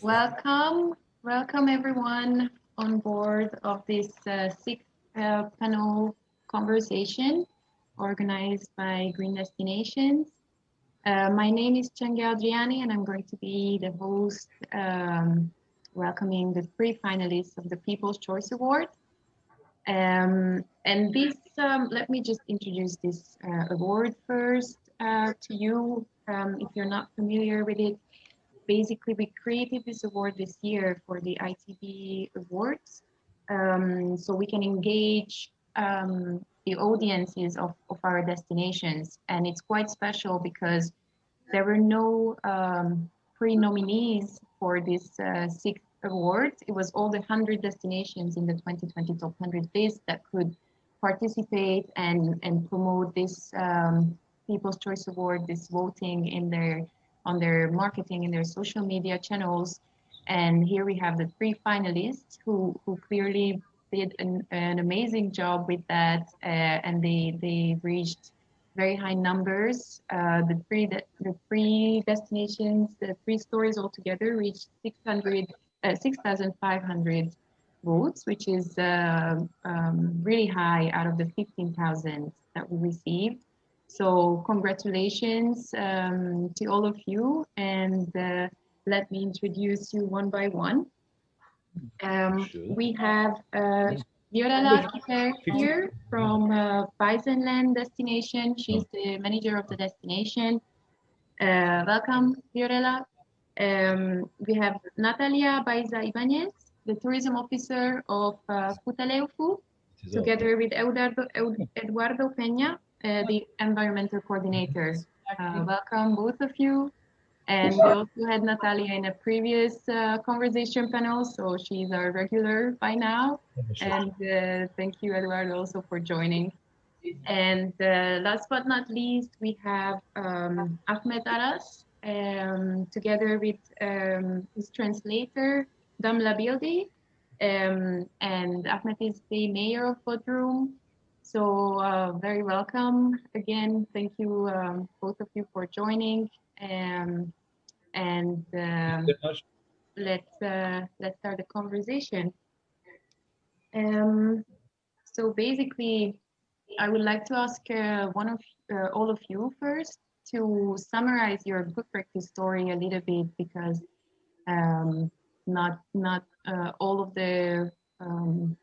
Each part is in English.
Welcome, welcome everyone on board of this sixth panel conversation organized by Green Destinations. My name is Cenge Adriani and I'm going to be the host welcoming the three finalists of the People's Choice Award. And this, let me just introduce this award first to you. If you're not familiar with it, basically we created this award this year for the ITB Awards. So we can engage the audiences of our destinations. And it's quite special because there were no pre-nominees for this sixth award. It was all the 100 destinations in the 2020 Top 100 list that could participate and promote this People's Choice Award, this voting on their marketing in their social media channels. And here we have the three finalists who clearly did an amazing job with that, and they reached very high numbers. The three destinations, the three stories altogether reached 6,500 votes, which is really high out of the 15,000 that we received. So congratulations to all of you, and let me introduce you one by one. We have Viorela Kiper here from Weizenland Destination. She's the manager of the destination. Welcome, Viorela. We have Natalia Baiza Ibanez, the tourism officer of Futaleufu, together with Eduardo Peña, the environmental coordinator. Welcome, both of you. And we also had Natalia in a previous conversation panel, so she's our regular by now. And thank you, Eduardo, also for joining. And last but not least, we have Ahmed Aras, together with his translator, Damla Bildi. And Ahmed is the mayor of Bodrum. So very welcome again. Thank you, both of you, for joining. Let's start the conversation. So basically, I would like to ask all of you first to summarize your good practice story a little bit, because not all of the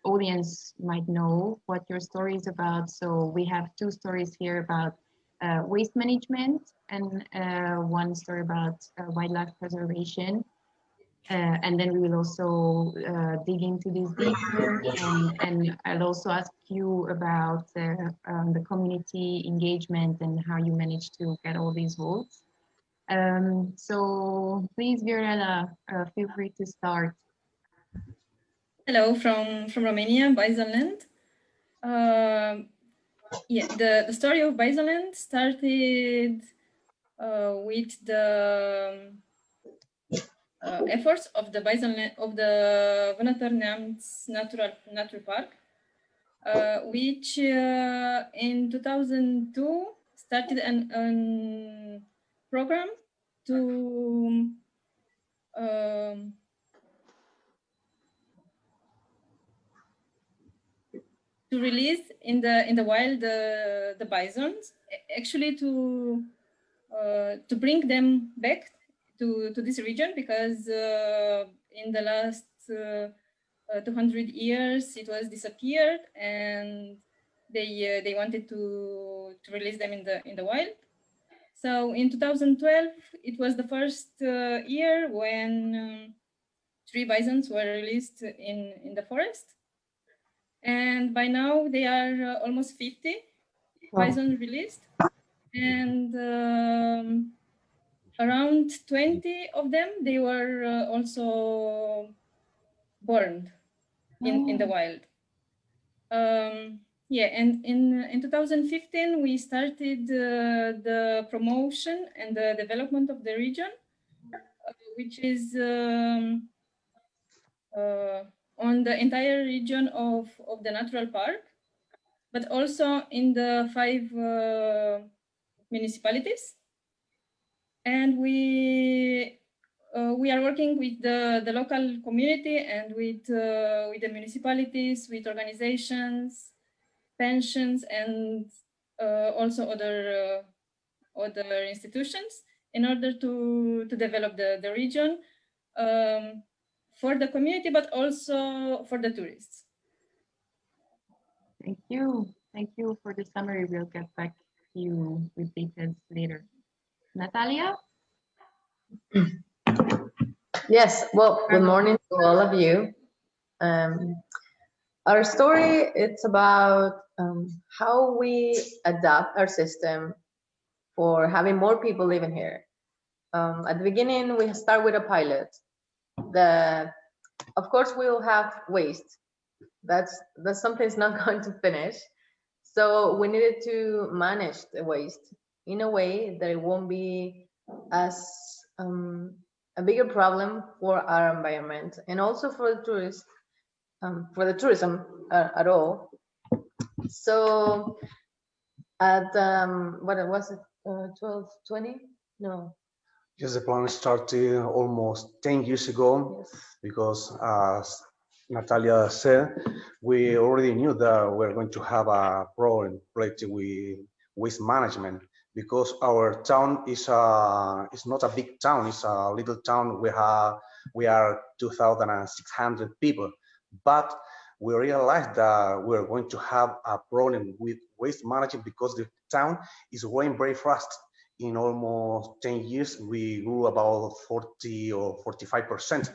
audience might know what your story is about. So we have two stories here about waste management and one story about wildlife preservation. And then we will also dig into this deeper, and I'll also ask you about the community engagement and how you managed to get all these votes. So please, Viorela, feel free to start. Hello from Romania, Weizenland. Yeah, the story of Weizenland started with the efforts of the Weizenland, of the Vânător-Neamț Natural Park, which in 2002 started an program to release in the wild the bisons, actually to bring them back to this region, because in the last 200 years it was disappeared, and they wanted to release them in the wild. So in 2012 it was the first year when 3 bisons were released in the forest. And by now they are almost 50 bison released, and around 20 of them, they were also burned in the wild. Yeah, and in 2015 we started the promotion and the development of the region, which is on the entire region of the natural park, but also in the 5 municipalities. And we we are working with the local community and with the municipalities, with organizations, pensions, and also other institutions in order to develop the region for the community, but also for the tourists. Thank you. Thank you for the summary. We'll get back to you with details later. Natalia? Yes, well, good morning to all of you. Our story, it's about how we adapt our system for having more people living here. At the beginning, we start with a pilot. Of course, we will have waste. That's something's not going to finish. So we needed to manage the waste in a way that it won't be as a bigger problem for our environment and also for the tourists, for the tourism at all. So at what was it, 1220? No. Yes, the plan started almost 10 years ago, Yes. because as Natalia said, we already knew that we're going to have a problem related with waste management, because our town is not a big town, it's a little town. We are 2,600 people, but we realized that we're going to have a problem with waste management because the town is growing very fast. In almost 10 years, we grew about 40 or 45%.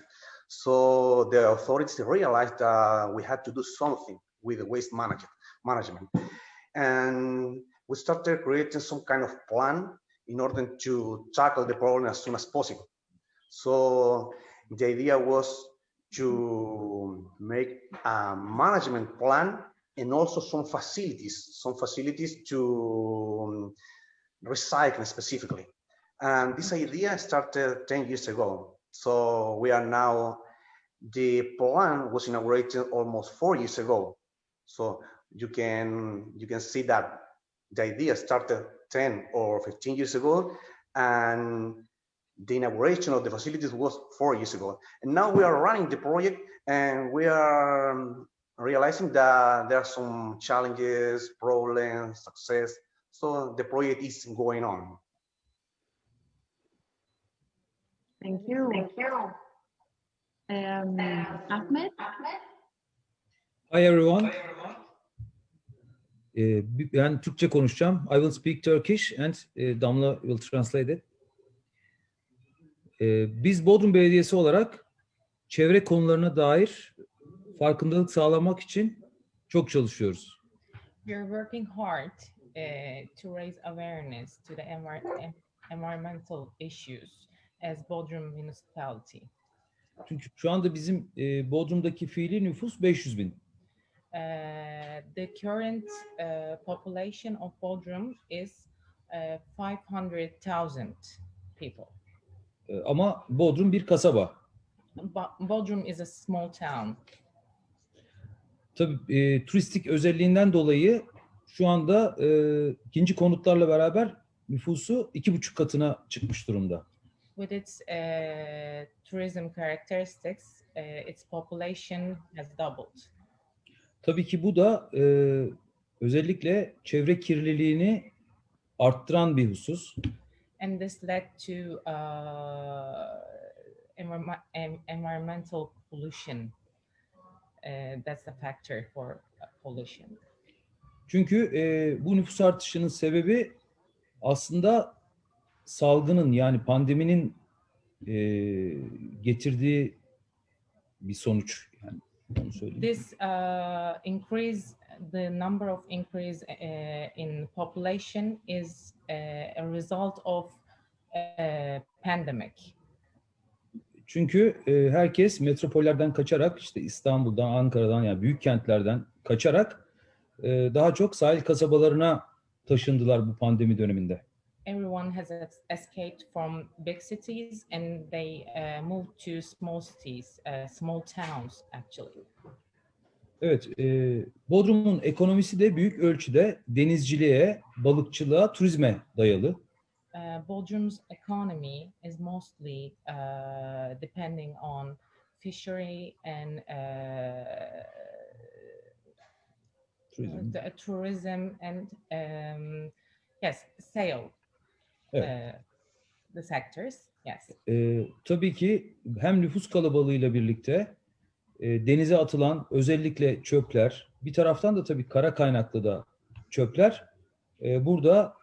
So the authorities realized that we had to do something with the waste management. And we started creating some kind of plan in order to tackle the problem as soon as possible. So the idea was to make a management plan and also some facilities to recycling specifically. And this idea started 10 years ago. So we are now, the plan was inaugurated almost 4 years ago. So you can see that the idea started 10 or 15 years ago, and the inauguration of the facilities was 4 years ago. And now we are running the project, and we are realizing that there are some challenges, problems, success. So the project is going on. Thank you. Thank you. Ahmed? Hi everyone. Ben Türkçe konuşacağım. I will speak Turkish and Damla will translate it. Biz Bodrum Belediyesi olarak çevre konularına dair farkındalık sağlamak için çok çalışıyoruz. We are working hard to raise awareness to the environmental issues as Bodrum municipality. Çünkü şu anda bizim Bodrum'daki fiili nüfus 500.000. The current population of Bodrum is 500,000 people. Ama Bodrum bir kasaba. Bodrum is a small town. Tabii turistik özelliğinden dolayı şu anda ikinci konutlarla beraber nüfusu 2,5 katına çıkmış durumda. With its tourism characteristics, its population has doubled. Tabii ki bu da özellikle çevre kirliliğini arttıran bir husus. And this led to environmental pollution. That's the factor for pollution. Çünkü bu nüfus artışının sebebi aslında salgının, yani pandeminin getirdiği bir sonuç. Yani onu söyleyeyim. This increase, the number of increase in population is a result of pandemic. Çünkü herkes metropollerden kaçarak, işte İstanbul'dan, Ankara'dan, yani büyük kentlerden kaçarak daha çok sahil kasabalarına taşındılar bu pandemi döneminde. Everyone has escaped from big cities and they moved to small cities, small towns actually. Evet, Bodrum'un ekonomisi de büyük ölçüde denizciliğe, balıkçılığa, turizme dayalı. Bodrum's economy is mostly depending on fishery and tourism and yes, sail. Evet. The sectors, yes. Tabii ki hem nüfus kalabalığıyla birlikte denize atılan özellikle çöpler, bir taraftan da tabii kara kaynaklı da çöpler burada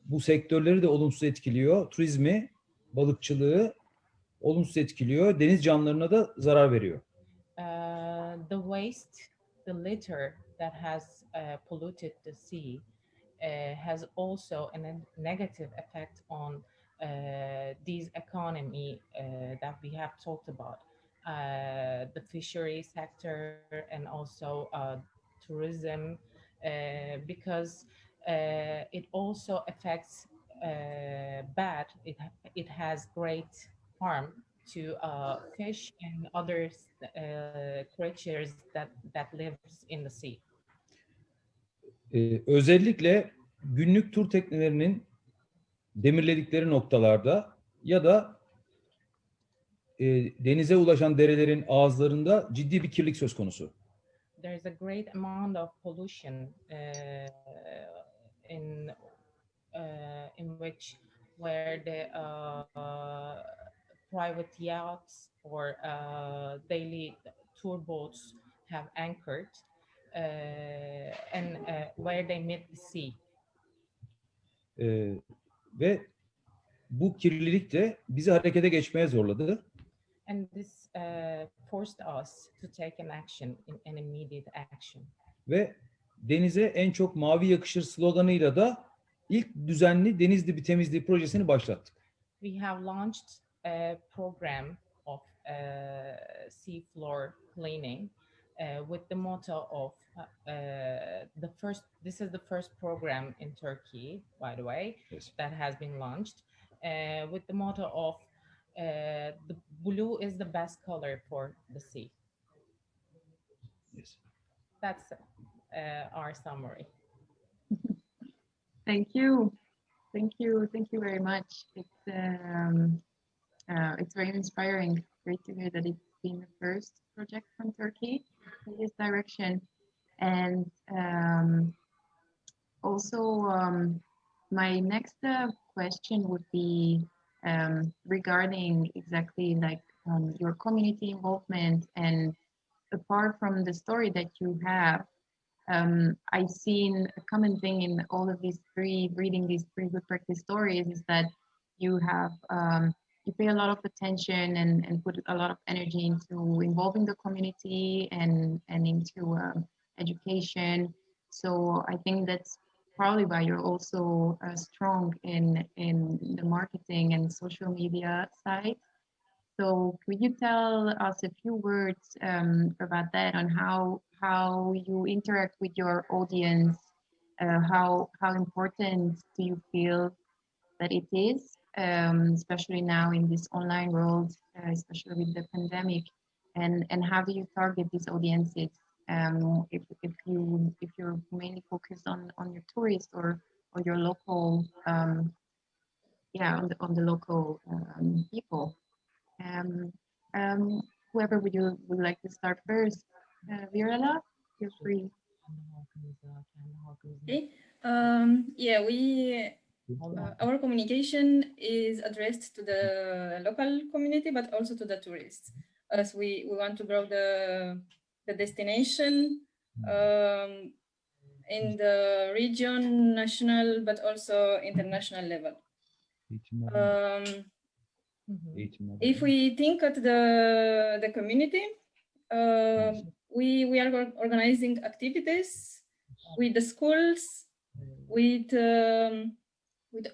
bu sektörleri de olumsuz etkiliyor. Turizmi, balıkçılığı olumsuz etkiliyor. Deniz canlılarına da zarar veriyor. The waste, the litter that has polluted the sea has also a negative effect on these economy that we have talked about. The fishery sector and also tourism, because it also affects bad. It has great harm to fish and other creatures that lives in the sea. Özellikle günlük tur teknelerinin demirledikleri noktalarda ya da denize ulaşan derelerin ağızlarında ciddi bir kirlilik söz konusu. There's a great amount of pollution in which where the private yachts or daily tour boats have anchored and where they meet the sea. Ve bu kirlilik de bizi harekete geçmeye zorladı. And this forced us to take an action, an immediate action. Ve denize en çok mavi yakışır sloganıyla da ilk düzenli deniz dibi temizliği projesini başlattık. We have launched a program of sea floor cleaning with the motto of this is the first program in Turkey, by the way, Yes. that has been launched with the motto of the blue is the best color for the sea. Yes. That's our summary. Thank you. Thank you. Thank you very much. It's very inspiring. Great to hear that it's been the first project from Turkey in this direction. And also, my next question would be regarding exactly like your community involvement. And apart from the story that you have, I've seen a common thing in all of these reading these three good practice stories is that you have you pay a lot of attention and put a lot of energy into involving the community and into education. So I think that's probably why you're also strong in the marketing and social media side. So could you tell us a few words about that, on how you interact with your audience? How important do you feel that it is, especially now in this online world, especially with the pandemic? And how do you target these audiences? If you're mainly focused on your tourists or your local, on the local people. Whoever would like to start first, Virela, feel free. Okay. Our communication is addressed to the local community, but also to the tourists, as we want to grow the destination in the region, national, but also international level. If we think at the community, we are organizing activities with the schools, with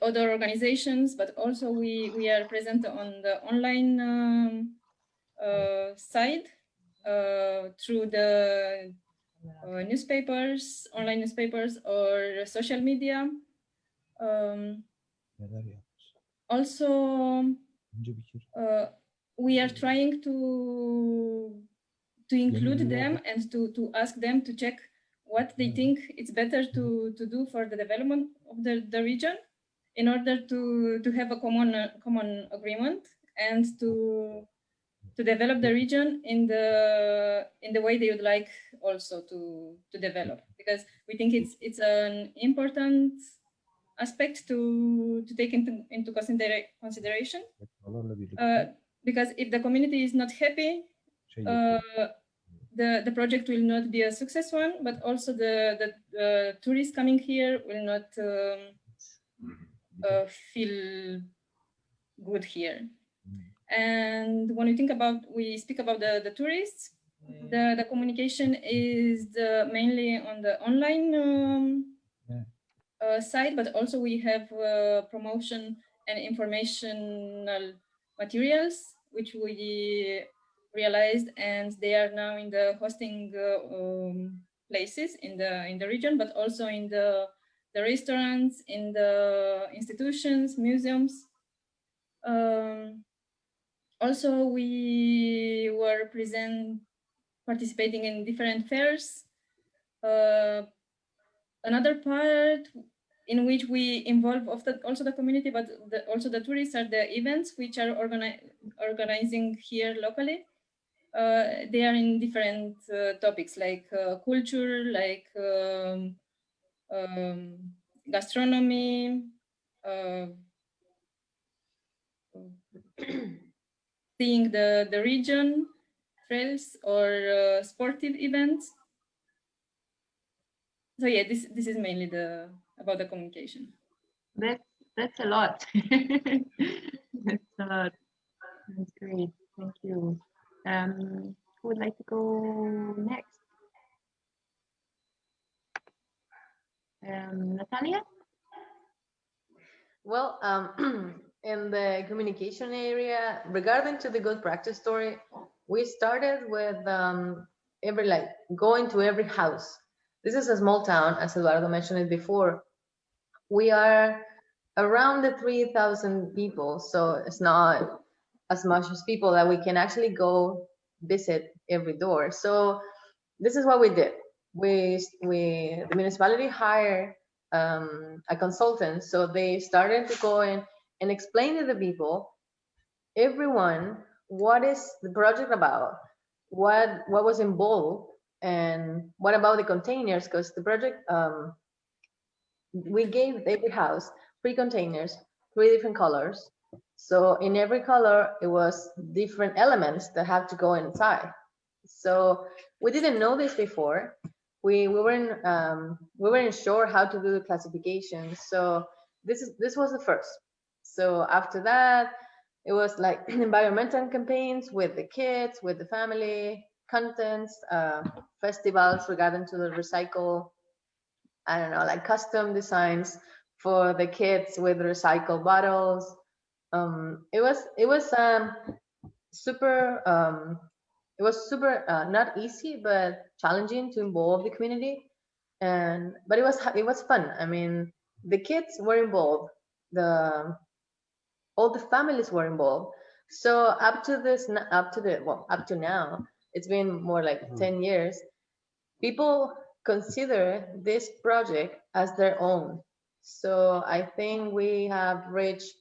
other organizations, but also we are present on the online side through the newspapers, online newspapers, or social media. Also, we are trying to include them and to ask them to check what they think it's better to do for the development of the region in order to have a common agreement and to develop the region in the way they would like also to develop, because we think it's an important aspect to take into consideration, because if the community is not happy, the project will not be a success one, but also the tourists coming here will not feel good here. And when we speak about the tourists, the communication is mainly on the online side, but also we have promotion and informational materials, which we realized, and they are now in the hosting places in the region, but also in the restaurants, in the institutions, museums. Also, we were participating in different fairs. Another part in which we involve also the community, but also the tourists, are the events which are organizing here locally. They are in different topics like culture, like gastronomy, seeing the region, trails, or sportive events. So yeah, this is mainly about the communication. That's a lot. That's a lot. That's great. Thank you. Who would like to go next? Natalia? Well, in the communication area, regarding to the good practice story, we started with going to every house. This is a small town, as Eduardo mentioned it before. We are around the 3,000 people, so it's not as much as people that we can actually go visit every door. So this is what we did. The municipality hired a consultant, so they started to go in and explain to the people, everyone, what is the project about, what was involved, and what about the containers, because the project, we gave every house 3 containers, 3 different colors. So in every color, it was different elements that have to go inside. So we didn't know this before. We weren't sure how to do the classification. So this was the first. So after that, it was like environmental campaigns with the kids, with the family, contents, festivals regarding to the recycle, I don't know, like custom designs for the kids with recycled bottles. It was super not easy, but challenging to involve the community, but it was fun. I mean, the kids were involved, all the families were involved. So up to now, it's been more like 10 years. People consider this project as their own. So I think we have reached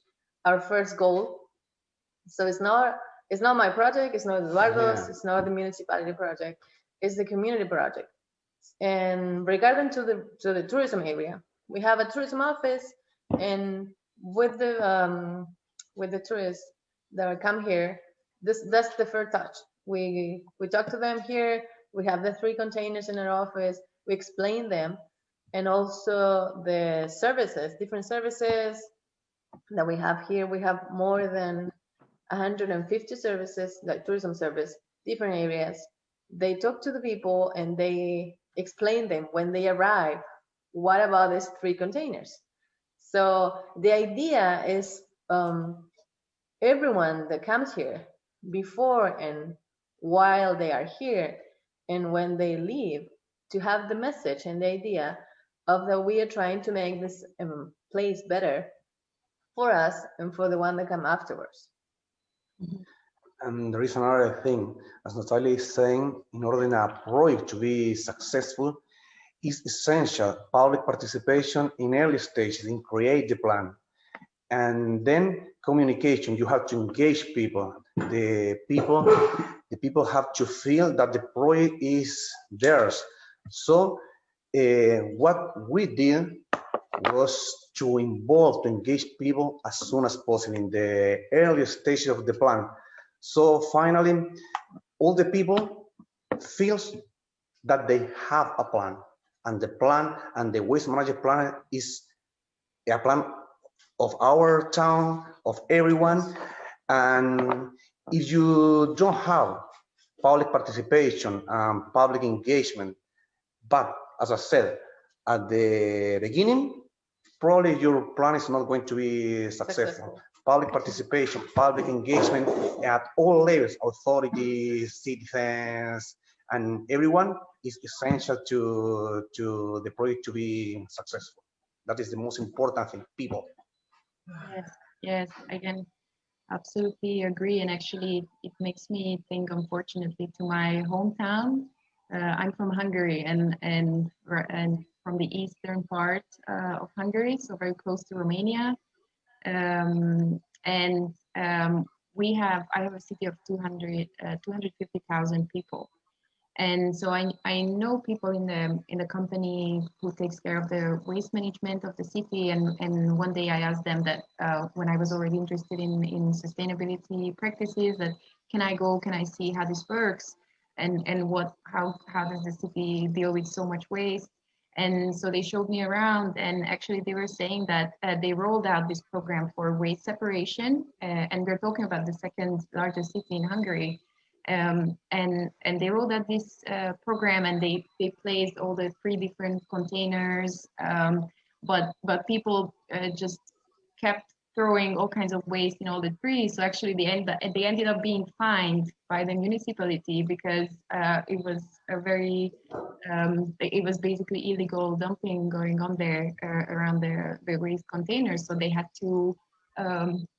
our first goal. So it's not my project, it's not Eduardo's, it's not the municipality project, it's the community project. And regarding to the tourism area, we have a tourism office, and with the tourists that come here, that's the first touch. We talk to them here. We have the 3 containers in our office. We explain them, and also the services, different services that we have here. We have more than 150 services, like tourism service, different areas. They talk to the people and they explain them when they arrive, what about these 3 containers? So the idea is everyone that comes here, before and while they are here, and when they leave, to have the message and the idea of that we are trying to make this place better for us and for the one that come afterwards. And there is another thing, as Natalia is saying, in order in a project to be successful, it's essential public participation in early stages in create the plan. And then communication, you have to engage people. The people have to feel that the project is theirs. So what we did was to involve, to engage people as soon as possible in the earliest stages of the plan. So finally, all the people feels that they have a plan, and the plan and the waste management plan is a plan of our town, of everyone. And if you don't have public participation and public engagement, but as I said at the beginning, probably your plan is not going to be successful. Public participation, public engagement at all levels, authorities, citizens, and everyone is essential to the project to be successful. That is the most important thing, people. Yes, yes, I can absolutely agree. And actually, it makes me think, unfortunately, to my hometown. I'm from Hungary and from the eastern part of Hungary, so very close to Romania. And I have a city of 250,000 people. And so I know people in the company who takes care of the waste management of the city. And one day I asked them that when I was already interested in sustainability practices, that can I see how this works, and how does the city deal with so much waste? And so they showed me around, and actually they were saying that they rolled out this program for waste separation, and we're talking about the second largest city in Hungary. And they rolled out this program, and they placed all the 3 different containers, but people just kept throwing all kinds of waste in all the 3. So actually they ended up being fined by the municipality because it was it was basically illegal dumping going on there around the waste containers. So they had to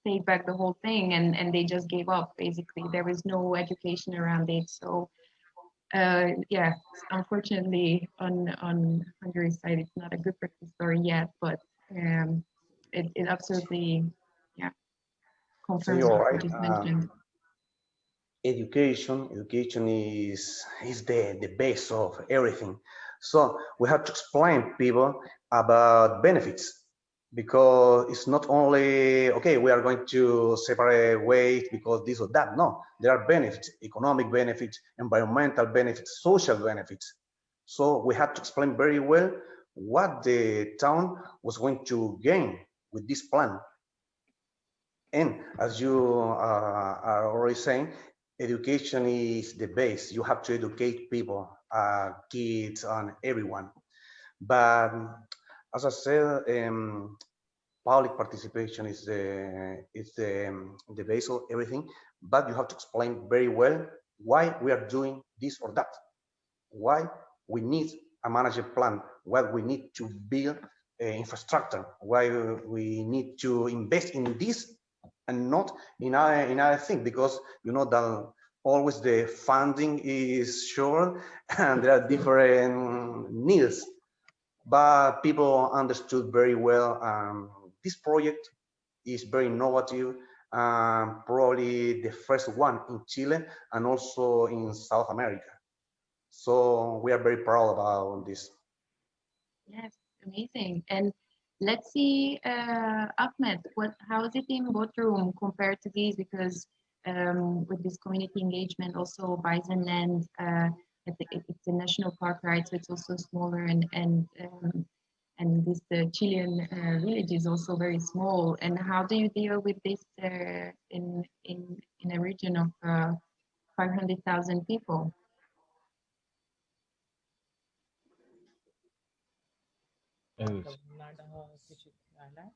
take back the whole thing, and they just gave up. Basically, there was no education around it. So yeah, unfortunately, on Hungary's side, it's not a good success story yet, but it absolutely, yeah, So confirms you're what you right. just mentioned. Education is the base of everything. So we have to explain people about benefits, because it's not only okay, we are going to separate waste because this or that. No, there are benefits: economic benefits, environmental benefits, social benefits. So we have to explain very well what the town was going to gain with this plan. And as you are already saying, education is the base. You have to educate people, kids, and everyone. But as I said, public participation is the base of everything. But you have to explain very well why we are doing this or that, why we need a management plan, what we need to build infrastructure, why we need to invest in this and not in other thing, because you know that always the funding is short and there are different needs. But people understood very well this project is very innovative, probably the first one in Chile and also in South America. So we are very proud about this. Yes, amazing. And let's see, Ahmed, how is it in Bodrum compared to these? Because with this community engagement, also Bizenland, it's a national park, right? So it's also smaller, and this Chilean village is also very small. And how do you deal with this in a region of 500,000 people? Evet. Bunlar daha küçük yerler.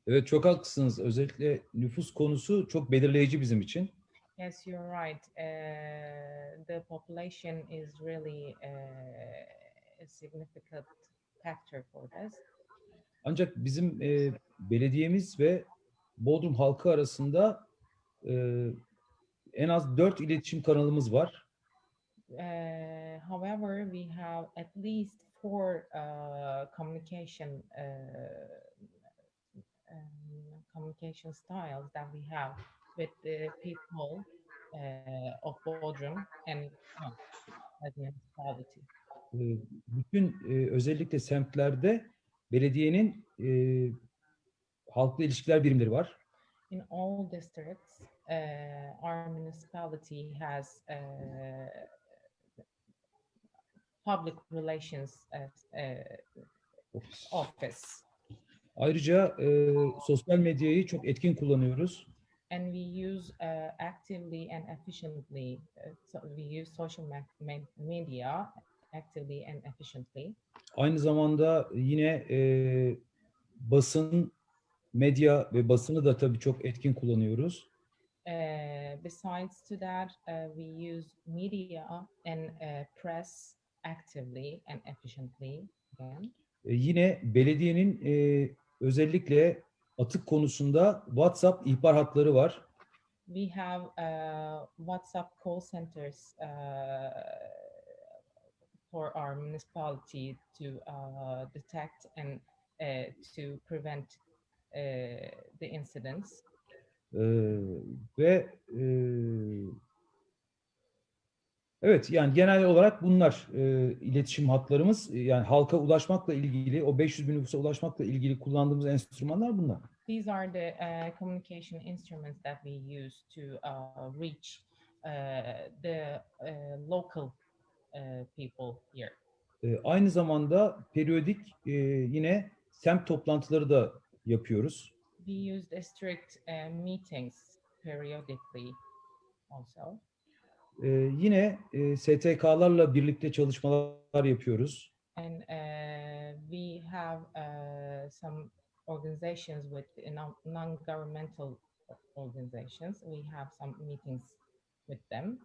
Evet, çok haklısınız. Özellikle nüfus konusu çok belirleyici bizim için. Yes, you're right. The population is really a significant factor for this. Ancak bizim belediyemiz ve Bodrum halkı arasında en az 4 iletişim kanalımız var. However, we have at least 4 communication communication styles that we have with the people of Bodrum and as municipality. Bütün özellikle semtlerde belediyenin halkla ilişkiler birimleri var. In all districts, our municipality has public relations office. Ayrıca sosyal medyayı çok etkin kullanıyoruz. And we use actively and efficiently, so we use social media actively and efficiently. Aynı zamanda yine basın, medya ve basını da tabii çok etkin kullanıyoruz. Besides to that, we use media and press actively and efficiently again. Yine belediyenin özellikle atık konusunda WhatsApp ihbar hatları var. We have WhatsApp call centers for our municipality to detect and to prevent the incidents. Ve evet, yani genel olarak bunlar iletişim hatlarımız. Yani halka ulaşmakla ilgili, o 500 bin nüfusa ulaşmakla ilgili kullandığımız enstrümanlar bunlar. These are the communication instruments that we use to reach the local people here. Aynı zamanda periyodik yine semt toplantıları da yapıyoruz. We use district meetings periodically also. Yine STK'larla birlikte çalışmalar yapıyoruz. And we have some organizations with non-governmental organizations. We have some meetings with them.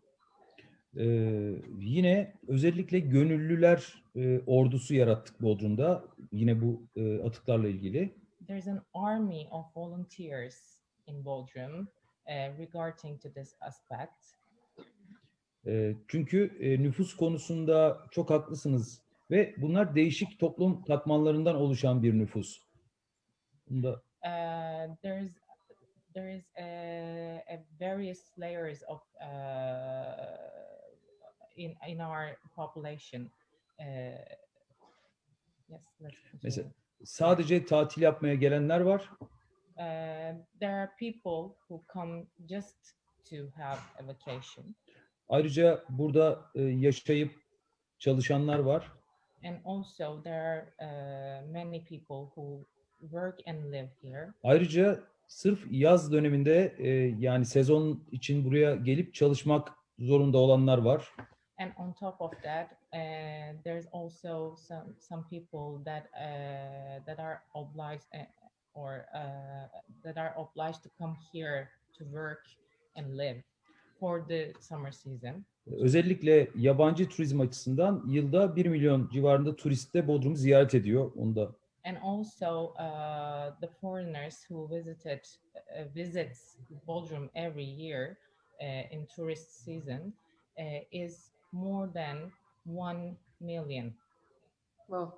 Yine özellikle gönüllüler ordusu yarattık Bodrum'da. Yine bu atıklarla ilgili. There's an army of volunteers in Bodrum regarding to this aspect. Çünkü nüfus konusunda çok haklısınız ve bunlar değişik toplum katmanlarından oluşan bir nüfus. Bunda there is a various layers of in our population. Yes, let's continue. Mesela sadece tatil yapmaya gelenler var. There are people who come just to have a vacation. Ayrıca burada yaşayıp çalışanlar var. And also there are many people who work and live here. Ayrıca sırf yaz döneminde yani sezon için buraya gelip çalışmak zorunda olanlar var. And on top of that, there's also some people that are obliged that are obliged to come here to work and live for the summer season. Özellikle yabancı turizm açısından yılda 1 milyon civarında turist de Bodrum'u ziyaret ediyor. Onu da. And also the foreigners who visits Bodrum every year in tourist season is more than 1 million. Well,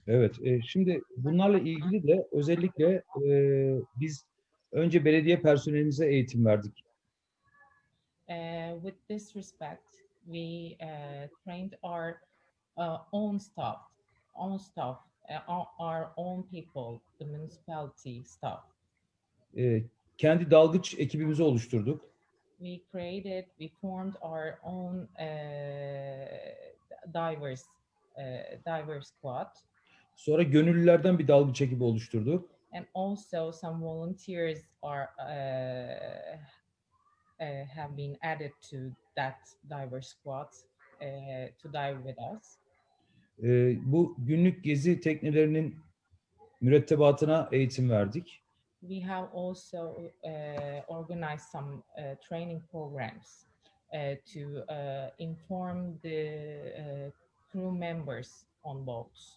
Evet, şimdi bunlarla ilgili de özellikle biz önce belediye personelimize eğitim verdik. With this respect, we trained our own staff, our own people, the municipality staff. Kendi dalgıç ekibimizi oluşturduk. We formed our own diver squad. Sonra gönüllülerden bir dalgıç ekibi oluşturduk. And also some volunteers have been added to that diver squad to dive with us. Bu günlük gezi teknelerinin mürettebatına eğitim verdik. We have also organized some training programs to inform the crew members on boats.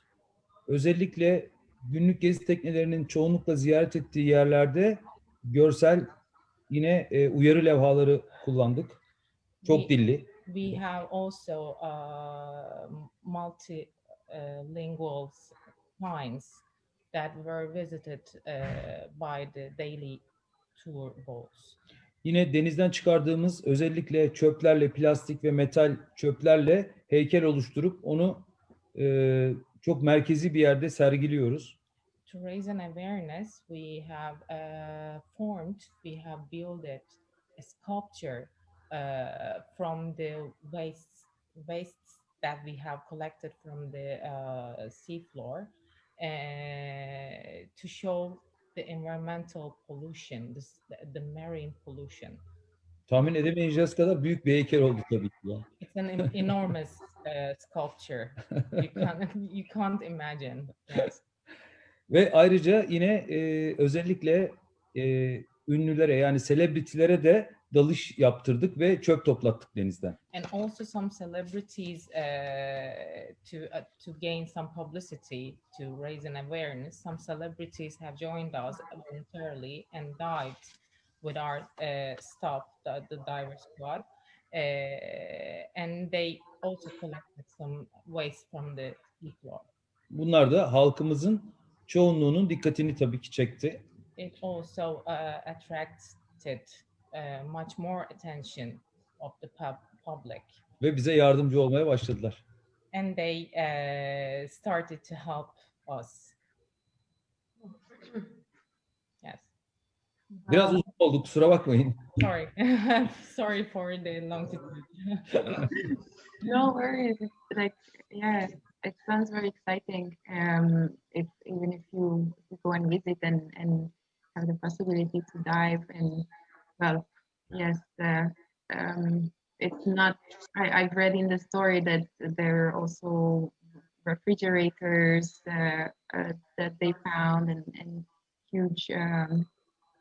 Özellikle günlük gezi teknelerinin çoğunlukla ziyaret ettiği yerlerde görsel yine uyarı levhaları kullandık. Çok dilli. We have also multilingual signs that were visited by the daily tour boats. Yine denizden çıkardığımız özellikle çöplerle, plastik ve metal çöplerle heykel oluşturup onu çok merkezi bir yerde sergiliyoruz. To raise an awareness, we have we have built a sculpture from the wastes that we have collected from the sea floor to show the environmental pollution, the marine pollution. Tahmin edemeyeceğiz kadar büyük bir heykel oldu tabii ki. Ya. It's an enormous sculpture. You can't imagine. Yes. Ve ayrıca yine özellikle ünlülere yani selebritilere de dalış yaptırdık ve çöp toplattık denizden. And also some celebrities to gain some publicity, to raise an awareness. Some celebrities have joined us voluntarily and dived with our staff, the diver squad, and they also collected some waste from the seafloor. Bunlar da halkımızın çoğunluğunun dikkatini tabii ki çekti. It also attracted much more attention of the public. Ve bize yardımcı olmaya başladılar. And they started to help us. Yes. Biraz uzun oldu, kusura bakmayın. Sorry. Sorry for the longitude. No worries. It's like, yeah, it sounds very exciting. Even if you go and visit and have the possibility to dive and, well, yes, it's not. I've read in the story that there are also refrigerators that they found and huge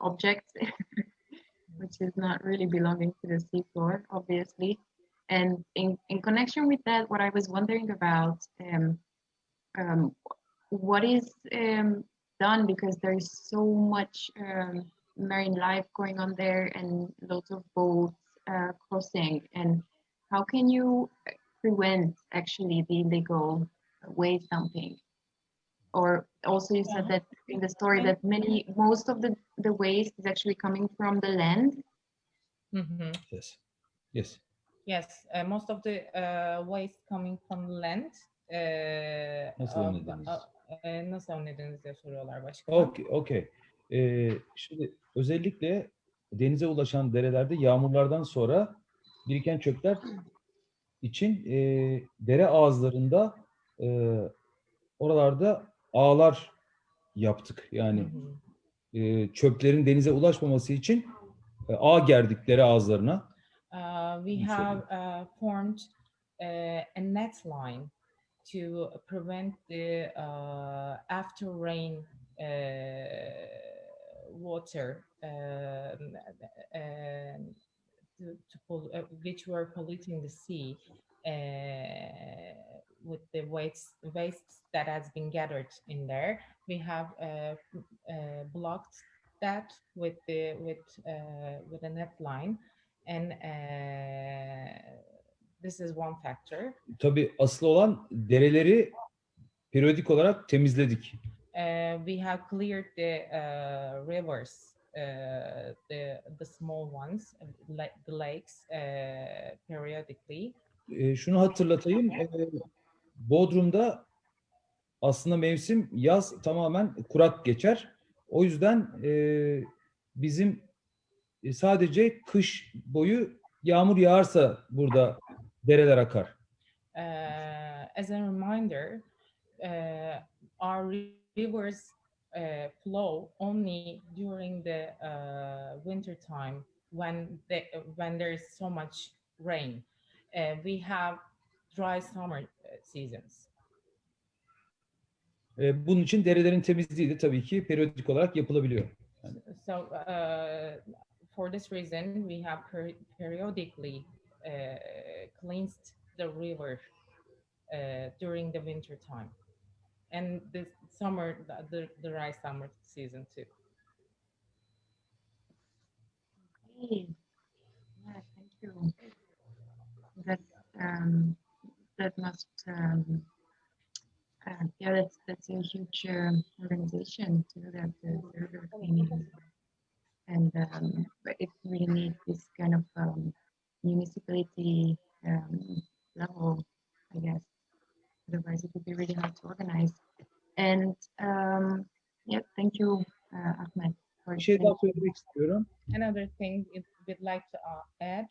objects, which is not really belonging to the seafloor, obviously. And in connection with that, what I was wondering about, what is done, because there's so much marine life going on there and lots of boats crossing, and how can you prevent actually the illegal waste dumping? Or also you said that in the story that most of the waste is actually coming from the land. Mm-hmm. Yes. Yes. Yes, most of the waste coming from land. Nasıl anladınız? Nasıl anladınız diye soruyorlar başka. Okay. Şimdi özellikle denize ulaşan derelerde yağmurlardan sonra biriken çöpler için dere ağızlarında oralarda ağlar yaptık. Yani çöplerin denize ulaşmaması için ağ gerdik dere ağızlarına. We have formed a net line to prevent the after rain water which were polluting the sea with the wastes that has been gathered in there. We have blocked that with a net line. And this is one factor. Tabii asıl olan dereleri periyodik olarak temizledik. We have cleared the rivers, the small ones, like the lakes, periodically. Şunu hatırlatayım. Bodrum'da aslında mevsim yaz tamamen kurak geçer. O yüzden bizim sadece kış boyu yağmur yağarsa burada dereler akar. As a reminder, our rivers flow only during the winter time when there is so much rain. We have dry summer seasons. Bunun için derelerin temizliği de tabii ki periyodik olarak yapılabiliyor. Yani. So for this reason, we have periodically cleansed the river during the winter time, and this summer, the dry summer season too. Okay. Yeah, thank you. That must Yeah, that's a huge organization to do that, the server cleaning, and but it really needs this kind of municipality level, I guess. Otherwise, it would be really hard to organize. And yeah, thank you, Ahmed, for Bir şey daha explaining. söylemek istiyorum. Another thing we'd like to add,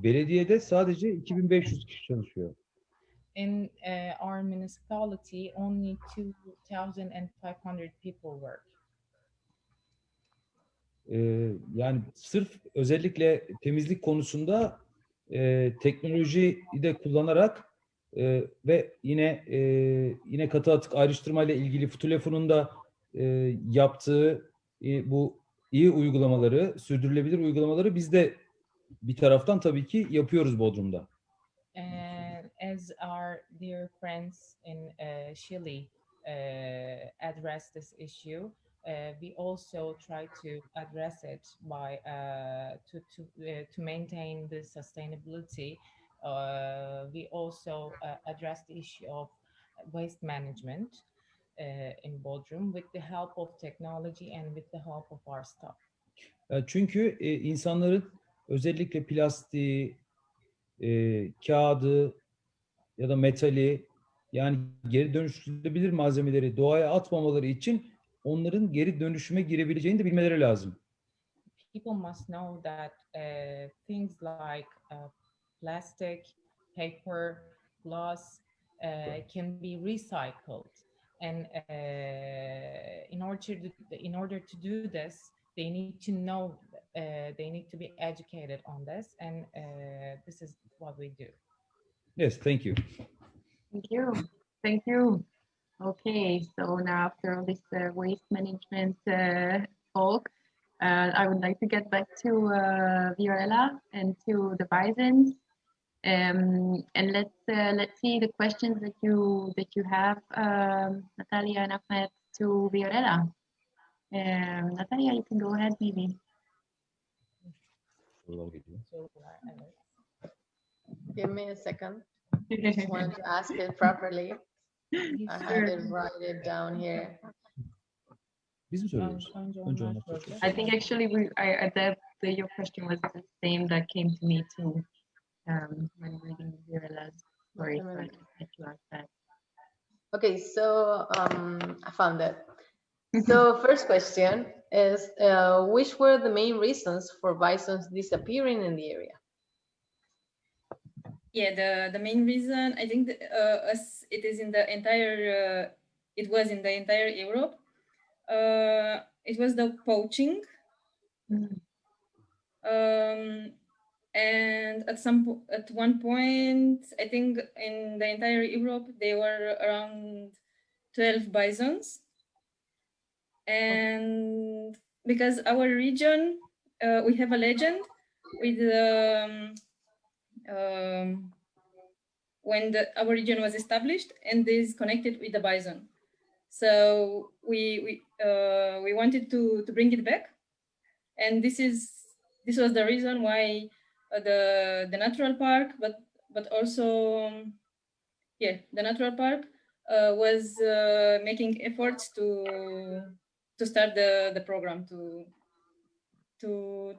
Belediyede sadece 2500 kişi çalışıyor. in our municipality, only 2,500 people work. Yani sırf özellikle temizlik konusunda teknolojiyi de kullanarak ve yine katı atık ayrıştırmayla ilgili TÜLEFO'nun da yaptığı bu iyi uygulamaları, sürdürülebilir uygulamaları biz de bir taraftan tabii ki yapıyoruz Bodrum'da. And as our dear friends in Chile address this issue, we also try to address it by to maintain the sustainability. We also address the issue of waste management in Bodrum with the help of technology and with the help of our staff. Çünkü insanların özellikle plastiği, kağıdı ya da metali, yani geri dönüştürülebilir malzemeleri doğaya atmamaları için onların geri dönüşüme girebileceğini de bilmeleri lazım. People must know that things like plastic, paper, glass can be recycled, and in order to do this, they need to know, they need to be educated on this, and this is what we do. Yes, thank you. Thank you. Thank you. Okay, so now after all this waste management talk, I would like to get back to Viorella and to the Bisons, and let's see the questions that you have, Natalia and Ahmed, to Viorella. Natalia, you can go ahead, maybe. So, Give me a second. Just wanted to ask it properly. I had it write it down here. Biz mi söylüyoruz? Önce onlar söylüyor. I think actually your question was the same that came to me too when reading Violella's story. So I just had to ask that. Okay, so I found it. So first question is, which were the main reasons for bisons disappearing in the area? Yeah, the main reason, I think, as it is in the entire, it was in the entire Europe. It was the poaching, and at one point, I think in the entire Europe there were around 12 bisons, and because our region, we have a legend with when our region was established, and this is connected with the bison. So we wanted to bring it back, and this was the reason why the natural park, but also the natural park was making efforts to start the program to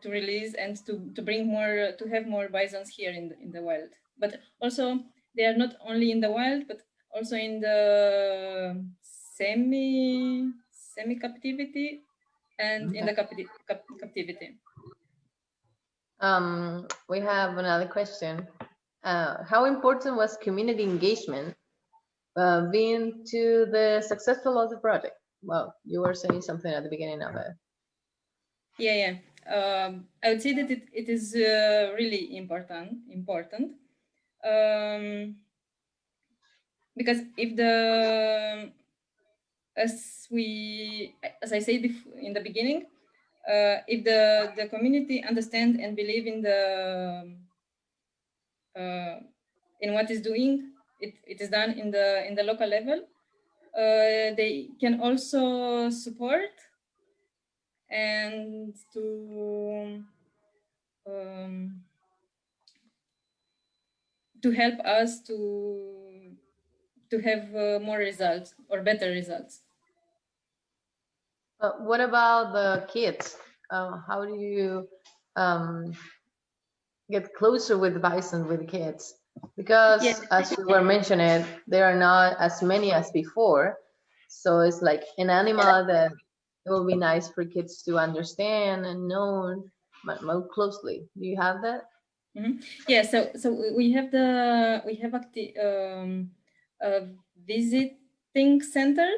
release and to bring more, to have more bisons here in the wild. But also they are not only in the wild, but also in the semi captivity and in the captivity. We have another question. How important was community engagement being to the successful of the project? Well, you were saying something at the beginning of it. Yeah. I would say that it is really important. Because if as I said in the beginning, if the community understand and believe in in what is doing, it is done in the local level. They can also support and to help us to have more results or better results. What about the kids? How do you get closer with the bison with the kids? Because Yes. as you were mentioning, there are not as many as before. So it's like an animal that it will be nice for kids to understand and know more closely. Do you have that? Mm-hmm. Yeah, so we have a visiting center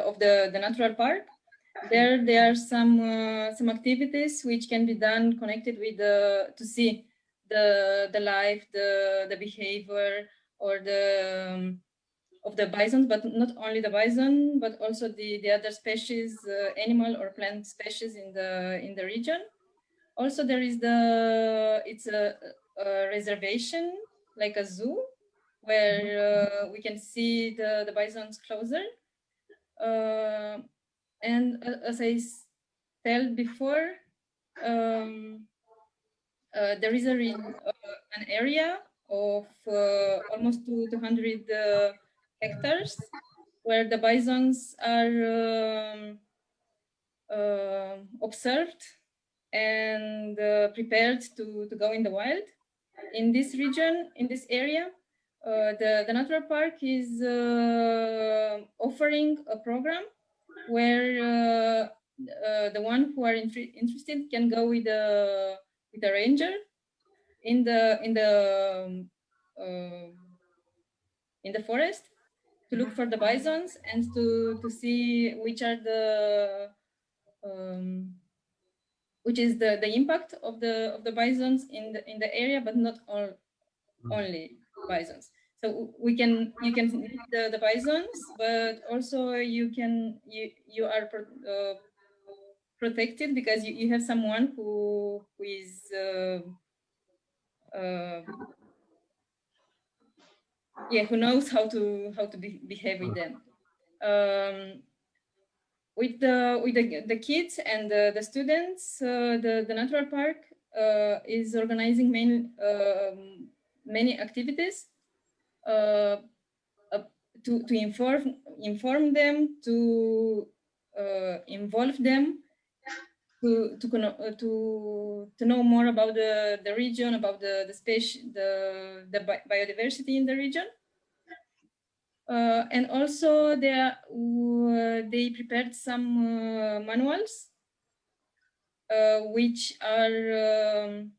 of the natural park. There are some activities which can be done connected with to see the life, the behavior, or the of the bisons, but not only the bison, but also the other species, animal or plant species in the region. Also, there is it's a reservation, like a zoo, where we can see the bisons closer. And as I said before, there is an area of almost 200 hectares where the bisons are observed and prepared to go in the wild. In this region, in this area, the natural park is offering a program where the one who are interested can go with a ranger in the forest to look for the bisons and to see which are which is the impact of the bisons in the area, but not only bisons. So you can meet the bisons, but also you are protected because you have someone who is who knows how to behave with them. With the kids and the students, the natural park is organizing many activities to inform them, to involve them, to know more about the region, about the species, the biodiversity in the region. And also they prepared some manuals which are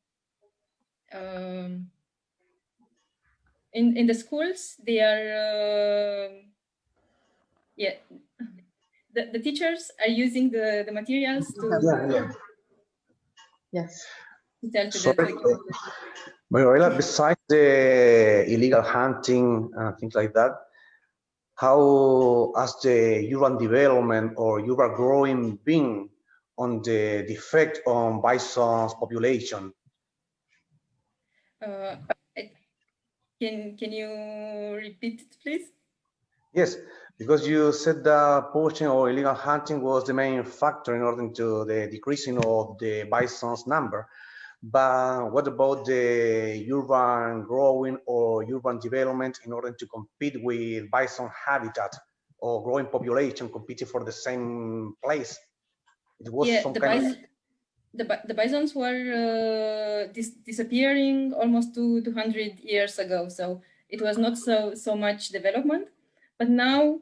in the schools. They are the teachers are using the materials to Yes. to tell to Sorry, the Manuela, besides the illegal hunting and things like that, how has the urban development or urban growing been on the effect on bison's population? Can you repeat it, please? Yes, because you said that poaching or illegal hunting was the main factor in order to the decreasing of the bison's number. But what about the urban growing or urban development in order to compete with bison habitat or growing population competing for the same place? It was some kind of... The bisons were disappearing almost 200 years ago, so it was not so much development. But now,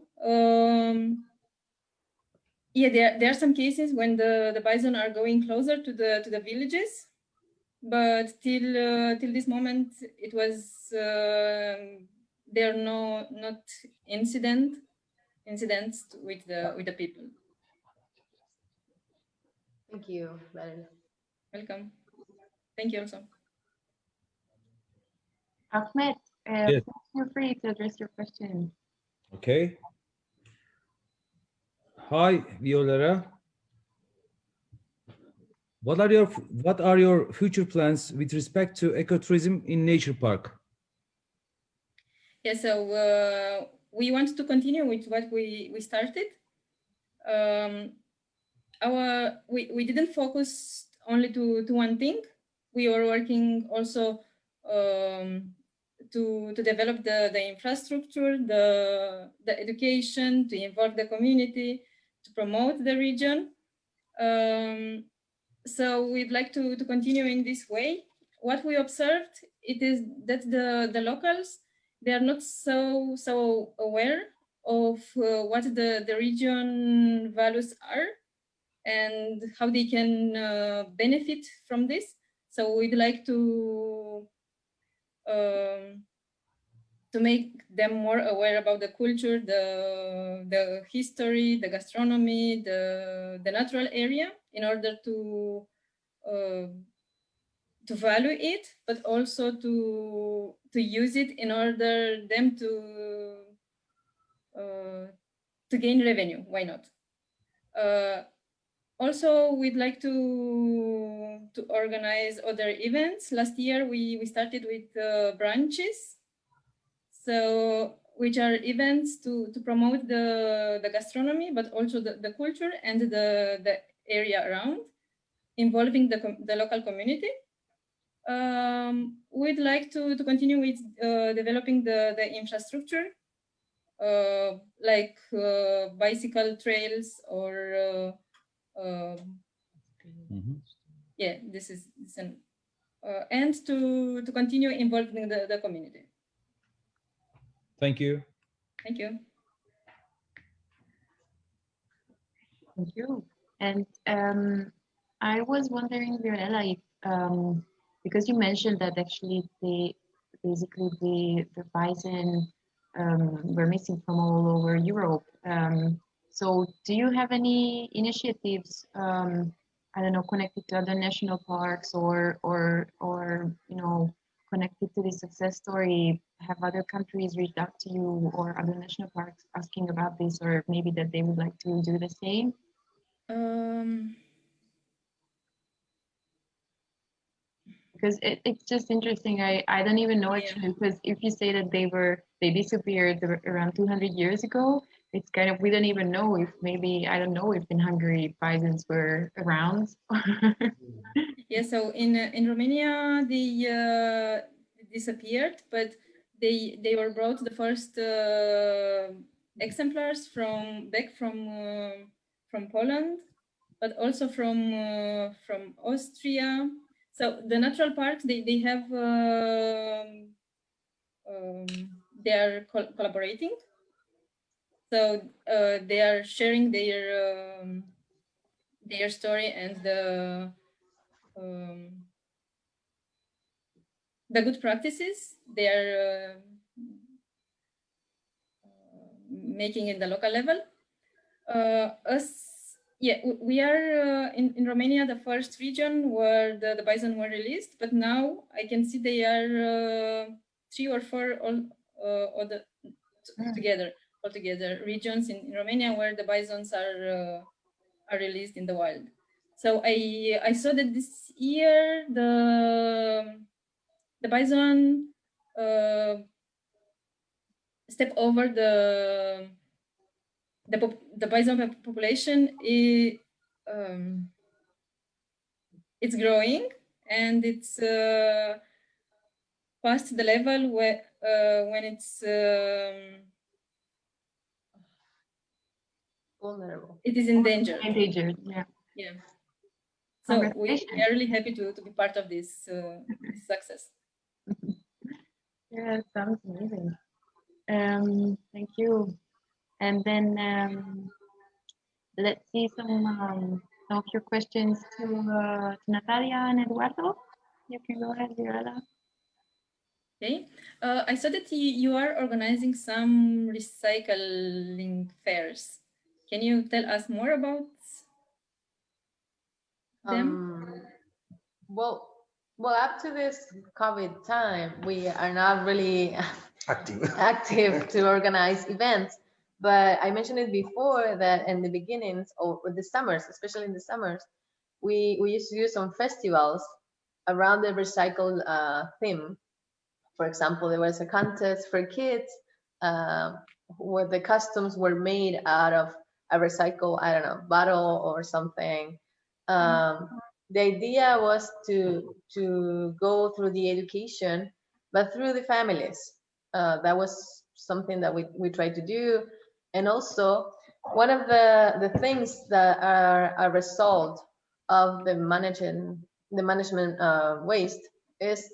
there are some cases when the bison are going closer to the villages, but till this moment, it was there are not incidents with the people. Thank you, Valeria. Welcome. Thank you also. Ahmed, Yes. feel free to address your question. Okay. Hi, Violera. What are your future plans with respect to ecotourism in nature park? Yeah, so we want to continue with what we started. We didn't focus only to one thing. We were working also to develop the infrastructure, the education, to involve the community, to promote the region. So we'd like to continue in this way. What we observed, it is that the locals, they are not so aware of what the region values are and how they can benefit from this. So we'd like to make them more aware about the culture, the history, the gastronomy, the natural area, in order to value it, but also to use it in order them to gain revenue. Why not? Also, we'd like to organize other events. Last year, we started with brunches, so which are events to promote the gastronomy, but also the culture and the area around, involving the local community. We'd like to continue with developing the infrastructure, like bicycle trails or yeah, this is an and to continue involving the community. Thank you. Thank you. Thank you. And I was wondering, Viorella, if because you mentioned that actually the bison were missing from all over Europe. So do you have any initiatives, I don't know, connected to other national parks or you know, connected to the success story? Have other countries reached out to you or other national parks asking about this, or maybe that they would like to do the same? Because it's just interesting. I don't even know actually, because if you say that they disappeared around 200 years ago, it's kind of, we don't even know if maybe, I don't know if in Hungary bisons were around. Yeah, so in Romania they disappeared, but they were brought the first exemplars from Poland, but also from Austria. So the natural parks, they have they are collaborating. So they are sharing their story and the good practices they are making in the local level. We are in Romania, the first region where the bison were released, but now I can see they are 3 or 4 altogether regions in Romania where the bisons are released in the wild. So I saw that this year the bison step over the bison population. It's growing, and it's past the level where when it's vulnerable. It is endangered. Endangered, yeah. Yeah. So we are really happy to be part of this success. Yeah, it sounds amazing. Thank you. And then let's see some of your questions to Natalia and Eduardo. You can go ahead, Viorella. Okay. I saw that you are organizing some recycling fairs. Can you tell us more about them? Well, up to this COVID time, we are not really active to organize events. But I mentioned it before that in the beginnings or the summers, especially in the summers, we used to do some festivals around the recycled theme. For example, there was a contest for kids where the costumes were made out of a recycled, I don't know, bottle or something. The idea was to go through the education but through the families. That was something that we tried to do. And also, one of the things that are a result of the management waste is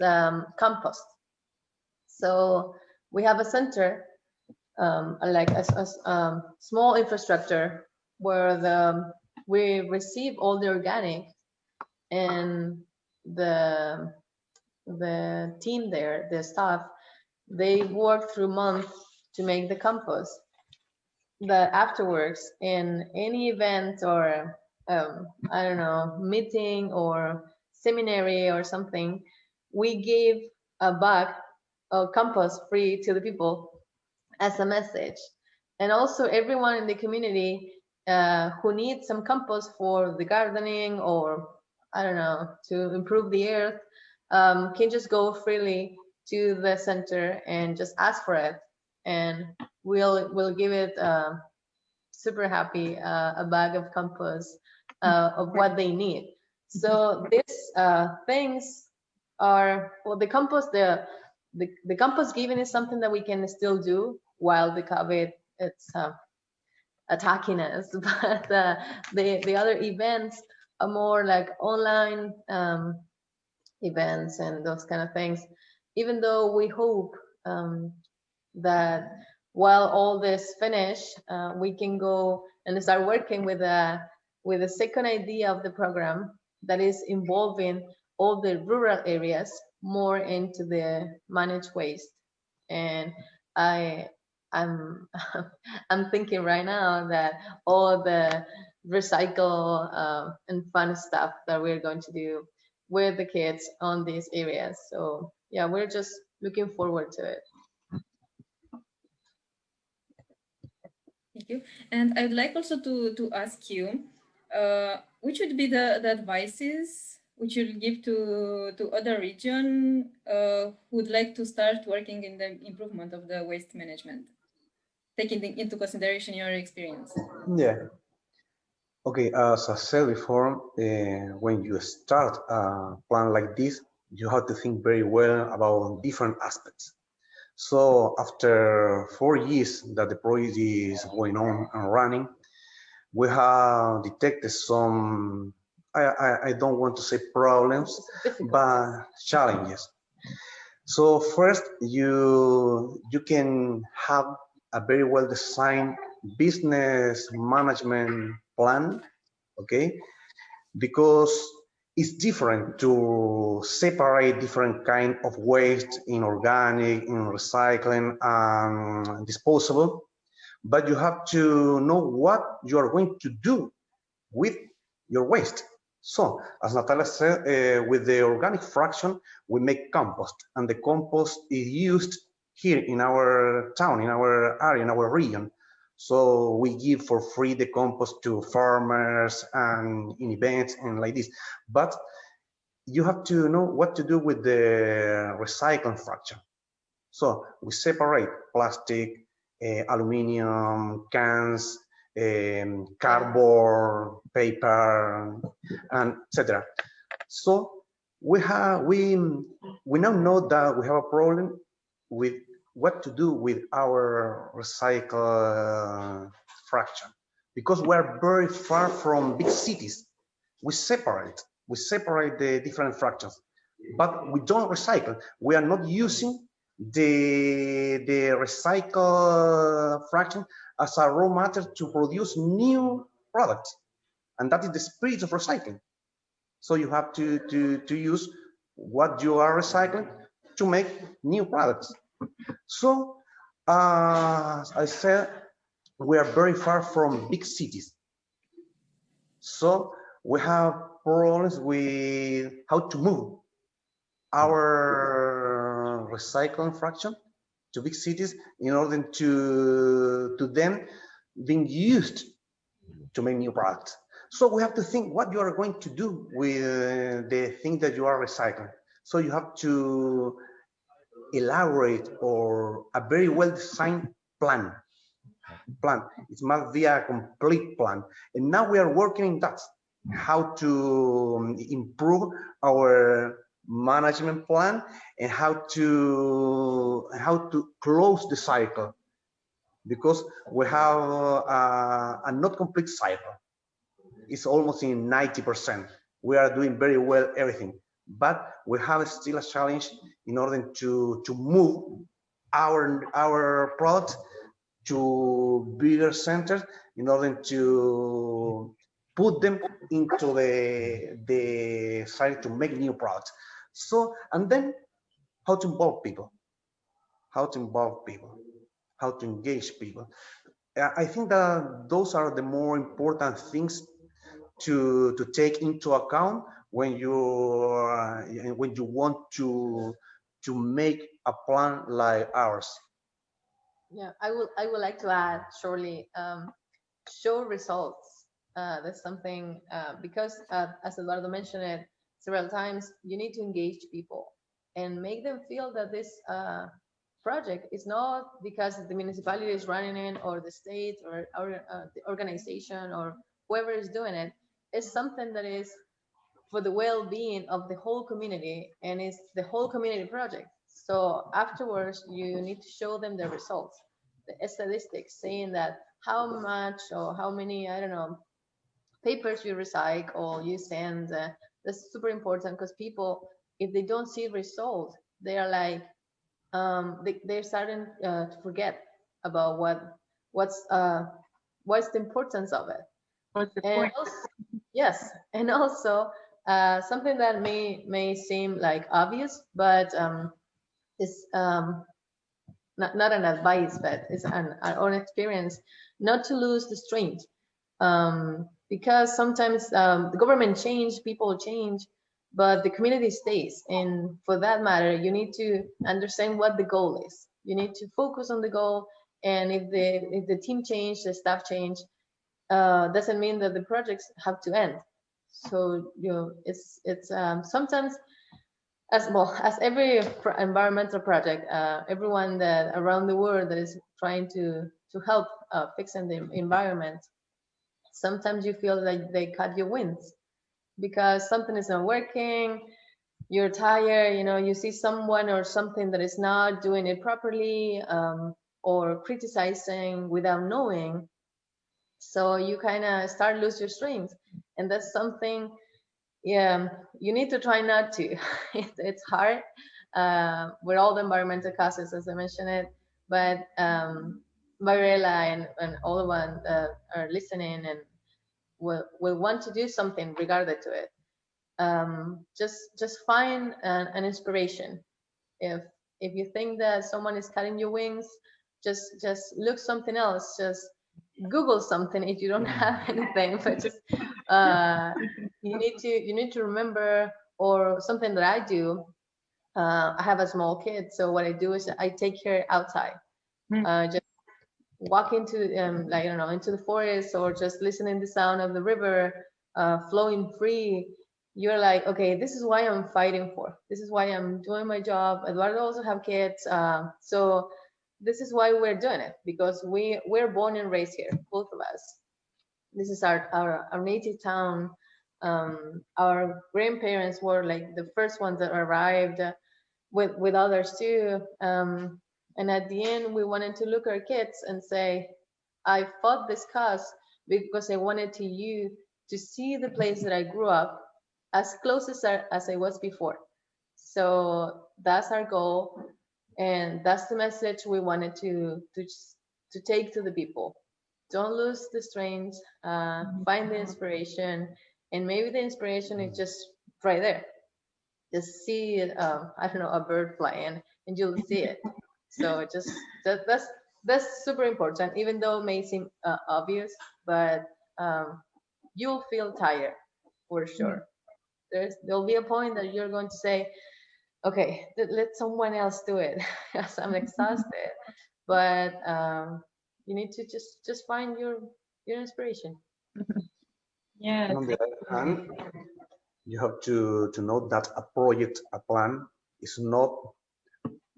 compost. So we have a center, like a small infrastructure where we receive all the organic, and the team there, the staff, they work through months to make the compost. That afterwards, in any event or I don't know, meeting or seminary or something, we give a bag of compost free to the people as a message. And also everyone in the community who needs some compost for the gardening or I don't know, to improve the earth, can just go freely to the center and just ask for it, and we'll give it super happy a bag of compost of what they need. So these things are, well, the compost, the compost giving is something that we can still do while the COVID it's attacking us, but the other events are more like online events and those kind of things. Even though we hope that while all this finish, we can go and start working with a second idea of the program that is involving all the rural areas more into the managed waste. And I'm I'm thinking right now that all the recycle and fun stuff that we're going to do with the kids on these areas. So yeah, we're just looking forward to it. Thank you. And I'd like also to ask you, which would be the advices which you'll give to other region who would like to start working in the improvement of the waste management, taking into consideration your experience? Yeah. Okay, as I said before, when you start a plan like this, you have to think very well about different aspects. So after 4 years that the project is going on and running, we have detected some, I don't want to say problems, but challenges. So first, you can have a very well designed business management plan, okay? Because it's different to separate different kind of waste in organic, in recycling, and disposable. But you have to know what you are going to do with your waste. So, as Natalia said, with the organic fraction, we make compost, and the compost is used here in our town, in our area, in our region. So we give for free the compost to farmers and in events and like this. But you have to know what to do with the recycling fraction. So we separate plastic, aluminum, cans, cardboard, paper, and etc. So we now know that we have a problem with what to do with our recycle fraction, because we are very far from big cities. We separate the different fractions, but we don't recycle. We are not using the recycle fraction as a raw matter to produce new products, and that is the spirit of recycling. So you have to use what you are recycling to make new products. So as I said, we are very far from big cities, so we have problems with how to move our recycling fraction to big cities in order to them being used to make new products. So we have to think what you are going to do with the thing that you are recycling. So you have to elaborate or a very well designed plan. It must be a complete plan. And now we are working in that, how to improve our management plan and how to close the cycle, because we have a not complete cycle. It's almost in 90%. We are doing very well everything, but we have still a challenge in order to move our product to bigger centers in order to put them into the site to make new products. So, and then how to involve people, how to engage people. I think that those are the more important things to take into account when you want to make a plan like ours. Yeah, I would like to add shortly, show results. That's something, because as Eduardo mentioned it several times, you need to engage people and make them feel that this project is not because the municipality is running it, or the state, or the organization, or whoever is doing it. It's something that is for the well-being of the whole community, and it's the whole community project. So afterwards, you need to show them the results, the statistics, saying that how much or how many, I don't know, papers you recycle or you send. That's super important, because people, if they don't see results, they are like, they're starting to forget about what's the importance of it. What's the And point? also, yes, and also something that may seem like obvious, but it's not an advice, but it's our own experience, not to lose the strength, because sometimes the government change, people change, but the community stays. And for that matter, you need to understand what the goal is. You need to focus on the goal, and if the team change, the staff change, doesn't mean that the projects have to end. So it's sometimes, as well as every environmental project, everyone that around the world that is trying to help fixing the environment, sometimes you feel like they cut your wings because something is not working. You're tired, you see someone or something that is not doing it properly, or criticizing without knowing. So you kind of start lose your strength, and that's something, yeah, you need to try not to. It's hard with all the environmental causes, as I mentioned it, but Varela and all the ones that are listening and will want to do something regardless to it. Just find an inspiration. If you think that someone is cutting your wings, just look something else. Just Google something if you don't have anything, but just you need to remember. Or something that I do, I have a small kid, so what I do is I take her outside, just walk into like, I don't know, into the forest, or just listening the sound of the river flowing free. You're like, okay, this is why I'm fighting for. This is why I'm doing my job. Eduardo also have kids, so this is why we're doing it, because we're born and raised here, both of us. This is our native town. Our grandparents were like the first ones that arrived, with others too. And at the end, we wanted to look at our kids and say, I fought this cause because I wanted you to see the place that I grew up as close as I was before. So that's our goal. And that's the message we wanted to take to the people. Don't lose the strength, find the inspiration, and maybe the inspiration is just right there. Just see, I don't know, a bird flying, and you'll see it. So just that's super important, even though it may seem obvious, but you'll feel tired for sure. There'll be a point that you're going to say, okay, let someone else do it, because I'm exhausted. But you need to just find your inspiration. Yeah. And on the other hand, you have to know that a project, a plan, is not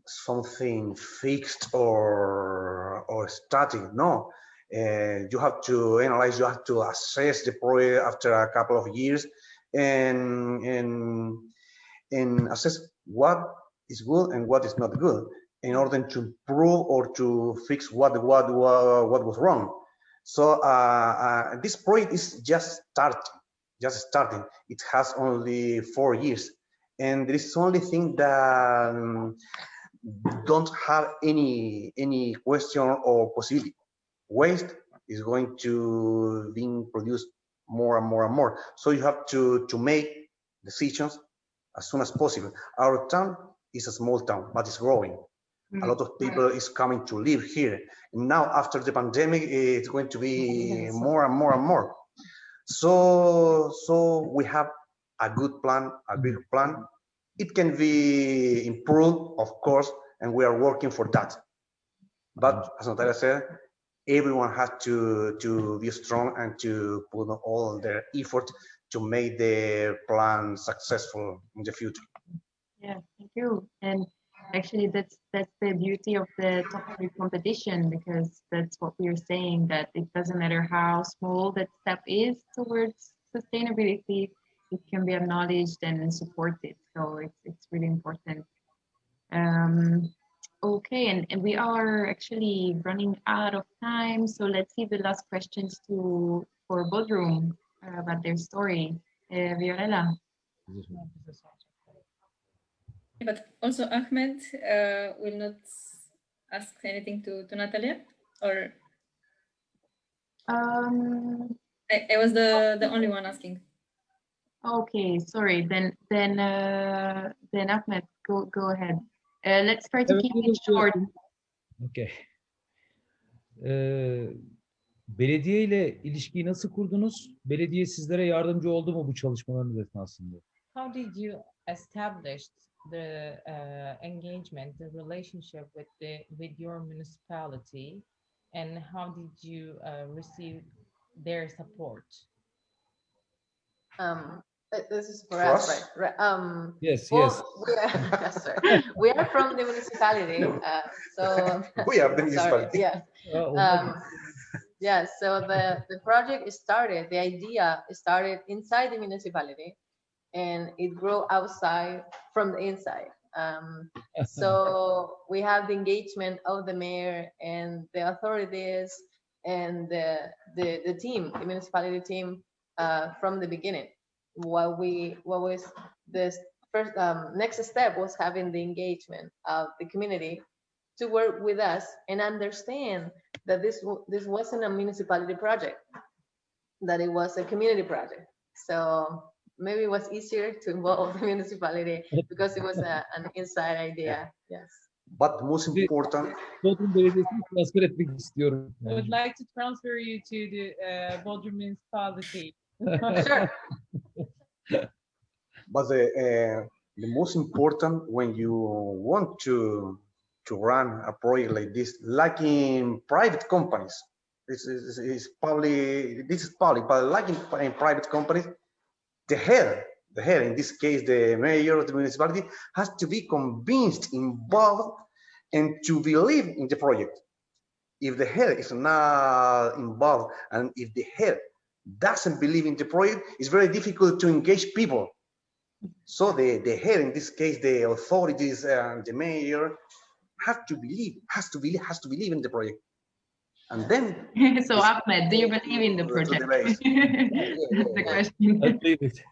something fixed or static. No, you have to analyze, you have to assess the project after a couple of years, and and assess what is good and what is not good in order to improve or to fix what was wrong. So this project is just starting. It has only 4 years, and there is only thing that don't have any question or possibility. Waste is going to being produced more and more and more. So you have to make decisions as soon as possible. Our town is a small town, but it's growing. A lot of people is coming to live here. And now after the pandemic, it's going to be more and more and more. So we have a good plan, a big plan. It can be improved, of course, and we are working for that. But as Natalia said, everyone has to be strong and to put all their effort to make the plan successful in the future. Yeah, thank you. And actually, that's the beauty of the topic competition, because that's what we're saying, that it doesn't matter how small that step is towards sustainability, it can be acknowledged and supported. So it's really important. Okay, and we are actually running out of time, so let's see the last questions for Bodrum about their story. Viorella. But also Ahmed will not ask anything to Natalia, or I was the only one asking. Okay, sorry. Then Ahmed, go ahead. Let's try to keep it short. Okay. Belediye ile ilişkiyi nasıl kurdunuz? Belediye sizlere yardımcı oldu mu bu çalışmalarınız esnasında? How did you establish the engagement, the relationship with your municipality, and how did you receive their support? This is for us, right? Yes, well, yes. Yes, sir. We are from the municipality, so we are the municipality. Yeah. Yeah. So the project started. The idea started inside the municipality, and it grew outside from the inside. So we have the engagement of the mayor and the authorities and the team, the municipality team, from the beginning. What was this first next step was having the engagement of the community to work with us and understand that this wasn't a municipality project, that it was a community project. So maybe it was easier to involve the municipality because it was an inside idea. Yes. But most important, Bodrum Belediyesi'ni transfer etmek istiyorum. I would like to transfer you to the Bodrum municipality. Sure. But the most important when you want to run a project like this, like in private companies, this is public, but like in private companies, the head, in this case, the mayor of the municipality, has to be convinced, involved, and to believe in the project. If the head is not involved, and if the head doesn't believe in the project, it's very difficult to engage people. So the head, in this case, the authorities and the mayor, has to believe in the project. And then so Ahmed, do you believe in the project? The question.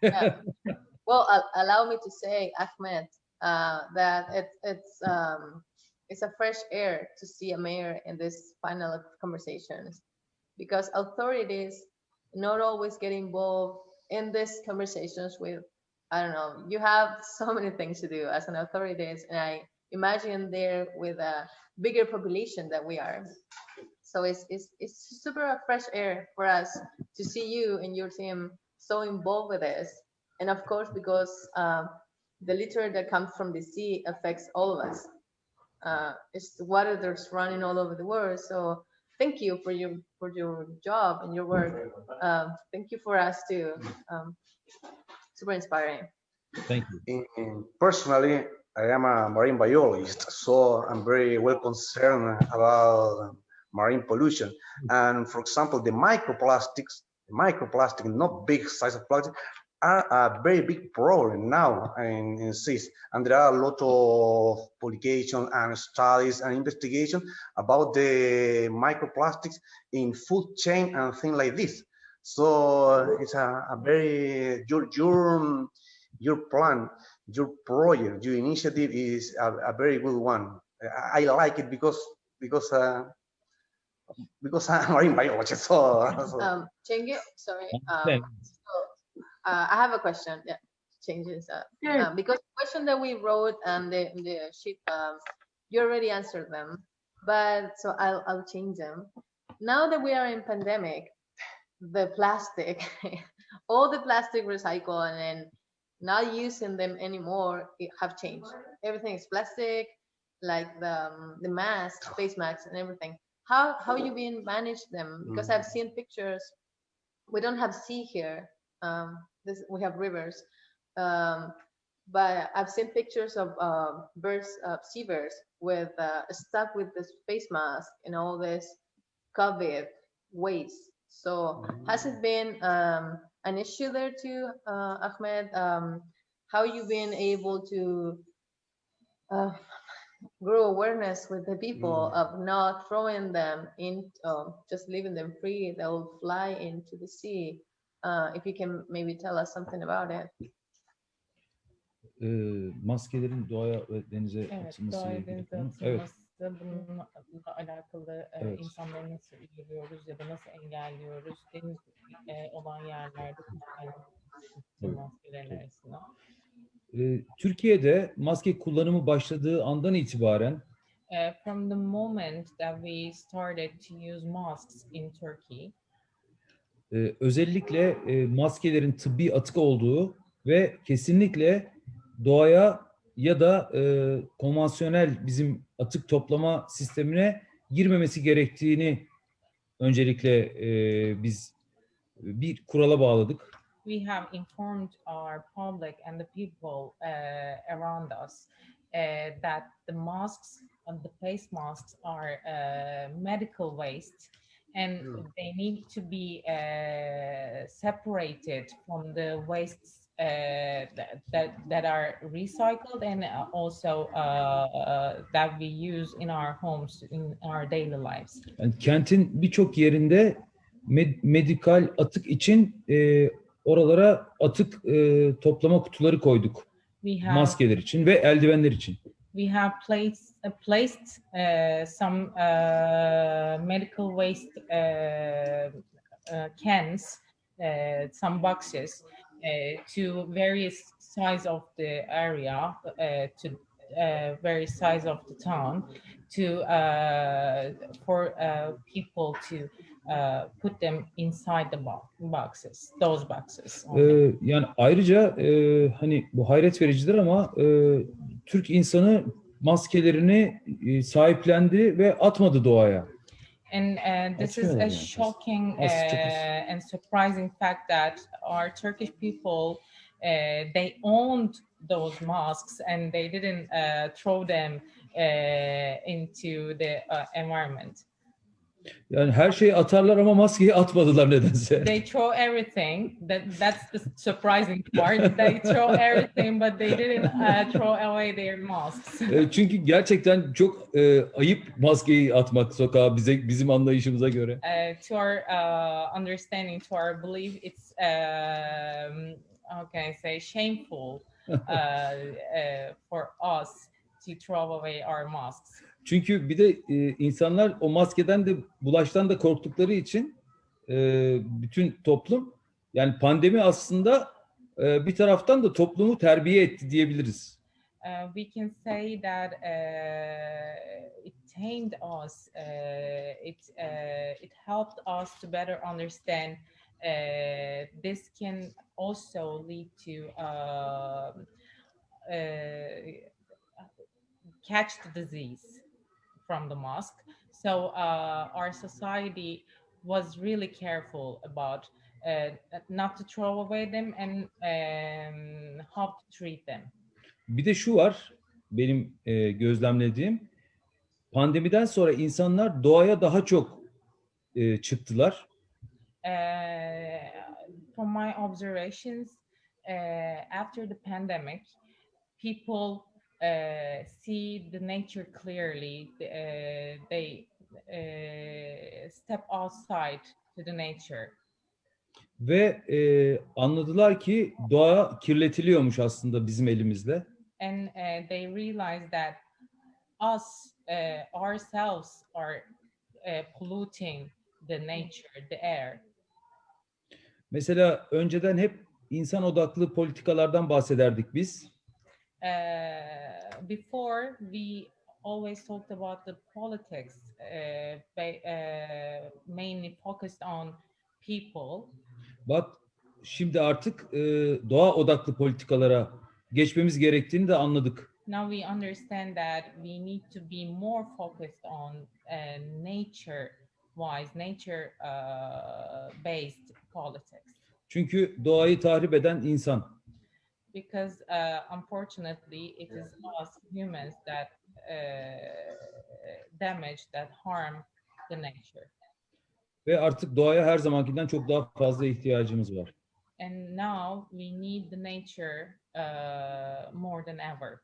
Yeah. Well, allow me to say, Ahmed, that it's a fresh air to see a mayor in this panel of conversations, because authorities not always get involved in these conversations with, I don't know, you have so many things to do as an authorities, and I imagine they're with a bigger population than we are. So it's super fresh air for us to see you and your team so involved with this. And of course, because the litter that comes from the sea affects all of us. It's the water that's running all over the world. So thank you for your job and your work. Thank you for us too. Super inspiring. Thank you. Personally, I am a marine biologist, so I'm very well concerned about marine pollution. And for example, the microplastic, not big size of plastic, are a very big problem now in CIS, and there are a lot of publications and studies and investigation about the microplastics in food chain and things like this. So it's a very your plan, your project, your initiative is a very good one. I like it because I'm marine biologist. Chenge, sorry. Then, I have a question. Yeah, changes. Sure. Because the question that we wrote and the sheet, you already answered them, but so I'll change them. Now that we are in pandemic, the plastic, all the plastic recycle and not using them anymore have changed. Everything is plastic, like the mask, face masks, and everything. How you been manage them? Because I've seen pictures. We don't have sea here. We have rivers, but I've seen pictures of birds, seabirds, with stuck with this face mask and all this COVID waste. So has it been an issue there too, Ahmed? How you been able to grow awareness with the people of not throwing them in, just leaving them free? They'll fly into the sea. If you can maybe tell us something about it. Maskelerin doğaya ve denize Evet, atılması doğaya ile ilgili denize konu. Evet. atılması, bununla alakalı Evet. insanları nasıl uyarıyoruz ya da nasıl engelliyoruz? Deniz olan yerlerde maskelerin arasında. Türkiye'de maske kullanımı başladığı andan itibaren From the moment that we started to use masks in Turkey, özellikle maskelerin tıbbi atık olduğu ve kesinlikle doğaya ya da konvansiyonel bizim atık toplama sistemine girmemesi gerektiğini öncelikle biz bir kurala bağladık. we have informed our public and the people around us that the masks and the face masks are medical waste, and they need to be separated from the wastes that are recycled and also that we use in our homes, in our daily lives. Yani kentin birçok yerinde medikal atık için oralara atık toplama kutuları koyduk. Maskeler için ve eldivenler için. We have placed some medical waste cans, some boxes to various sides of the area, to various sides of the town, to for people to put them inside the boxes, those boxes. Yani ayrıca hani bu hayret vericidir ama Türk insanı maskelerini sahiplendi ve atmadı doğaya. And this is a shocking and surprising fact that our Turkish people, they owned those masks and they didn't throw them into the environment. Yani her şeyi atarlar ama maskeyi atmadılar nedense. They throw everything. That's the surprising part. They throw everything, but they didn't throw away their masks. Çünkü gerçekten çok ayıp maskeyi atmak sokağa bizim anlayışımıza göre. To our understanding, to our belief, it's how can I say, shameful for us to throw away our masks. Çünkü bir de insanlar o maskeden de bulaştan da korktukları için bütün toplum, yani pandemi aslında bir taraftan da toplumu terbiye etti diyebiliriz. We can say that it tamed us. It helped us to better understand. This can also lead to catch the disease from the mask. So our society was really careful about not to throw away them and how to treat them. Bir de şu var benim gözlemlediğim, pandemiden sonra insanlar doğaya daha çok çıktılar. From my observations, after the pandemic, people see the nature clearly. They step outside to the nature. Ve anladılar ki doğa kirletiliyormuş aslında bizim elimizle. And they realize that us ourselves are polluting the nature, the air. Mesela önceden hep insan odaklı politikalardan bahsederdik biz. Before we always talked about the politics, mainly focused on people. Bak şimdi artık doğa odaklı politikalara geçmemiz gerektiğini de anladık. Now we understand that we need to be more focused on nature-based politics. Çünkü doğayı tahrip eden insan. Because unfortunately, it is us humans that damage, that harm the nature. Ve artık doğaya her zamankinden çok daha fazla ihtiyacımız var. And now we need the nature more than ever.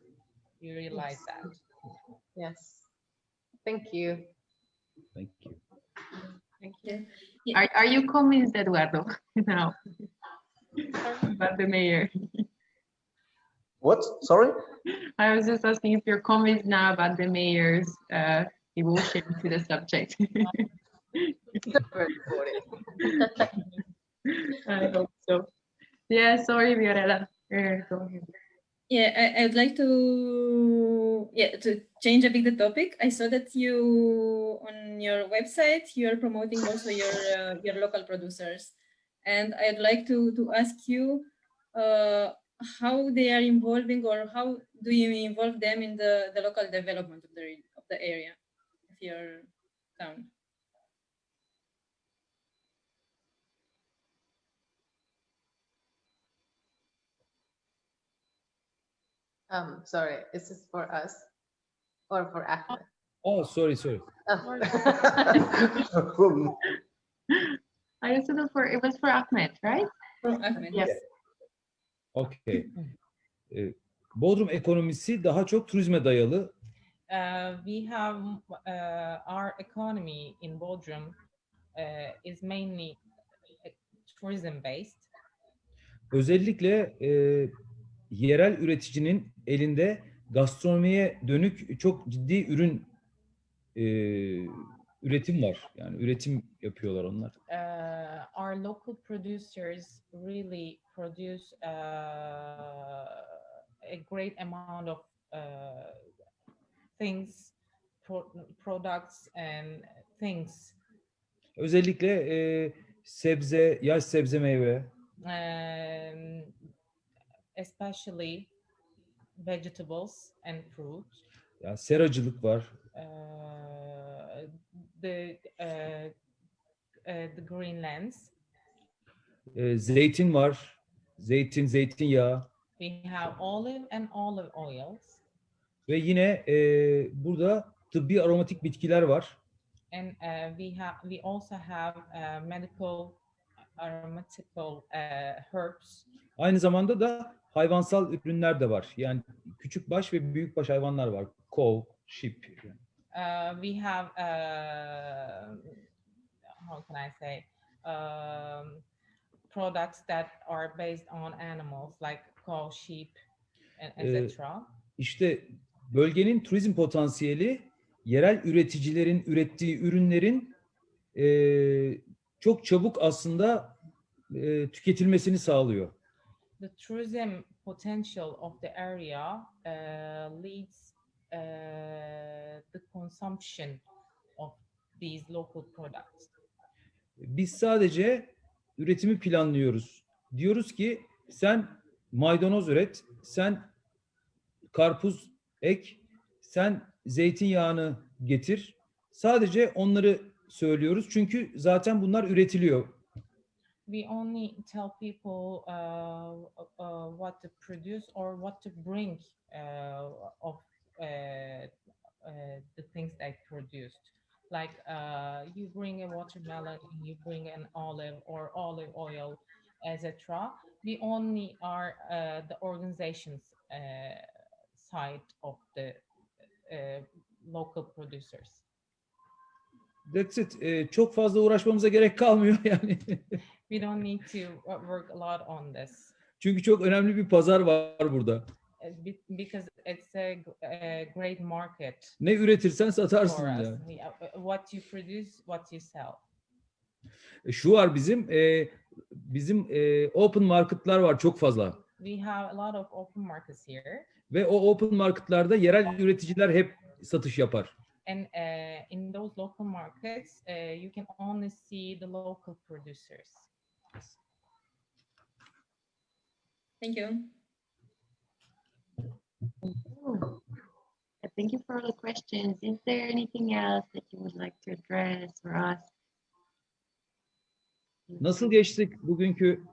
You realize that. Yes. Thank you. Thank you. Thank you. Are you convinced, Eduardo, now about the mayor? What? Sorry? I was just asking if you're convinced now about the mayor's devotion to the subject. Very important. I hope so. Yeah, sorry, Viorella. Go ahead. Yeah, I'd like to change a bit the topic. I saw that you on your website you are promoting also your local producers, and I'd like to ask you how they are involving, or how do you involve them in the local development of the area of your town? Sorry, is this for us or for Ahmed? Oh, sorry. Oh. I also know it was for Ahmed, right? From Ahmed. Yes. Okay. Bodrum ekonomisi daha çok turizme dayalı. We have our economy in Bodrum is mainly tourism based. Özellikle yerel üreticinin elinde gastronomiye dönük çok ciddi üretim var. Yani üretim yapıyorlar onlar. Our local producers really produce a great amount of things, products and things. Özellikle sebze, yaş sebze meyve. Especially vegetables and fruit. Ya seracılık var. The Greenlands. Zeytin var. Zeytinyağı. We have olive and olive oils. Ve yine burada tıbbi aromatik bitkiler var. And we also have medical aromatical herbs. Aynı zamanda da hayvansal ürünler de var. Yani küçükbaş ve büyükbaş hayvanlar var. Cow, sheep. We have how can I say products that are based on animals like cow, sheep, and etc. İşte bölgenin turizm potansiyeli yerel üreticilerin ürettiği ürünlerin çok çabuk aslında tüketilmesini sağlıyor. The tourism potential of the area leads the consumption of these local products. Biz sadece üretimi planlıyoruz. Diyoruz ki sen maydanoz üret, sen karpuz ek, sen zeytinyağını getir. Sadece onları söylüyoruz çünkü zaten bunlar üretiliyor. We only tell people what to produce or what to bring of the things they produced. Like you bring a watermelon, you bring an olive or olive oil, etc. We only are the organizations side of the local producers. That's it. Çok fazla uğraşmamıza gerek kalmıyor yani. We don't need to work a lot on this. Çünkü çok önemli bir pazar var burada. Because it's a great market Ne üretirsen satarsın for us. yani. What you produce, what you sell. Şu var bizim open marketlar var çok fazla. We have a lot of open markets here. Ve o open marketlarda yerel üreticiler hep satış yapar. And in those local markets, you can only see the local producers. Thank you. Thank you for all the questions. Is there anything else that you would like to address or ask? Nasıl geçtik bugünkü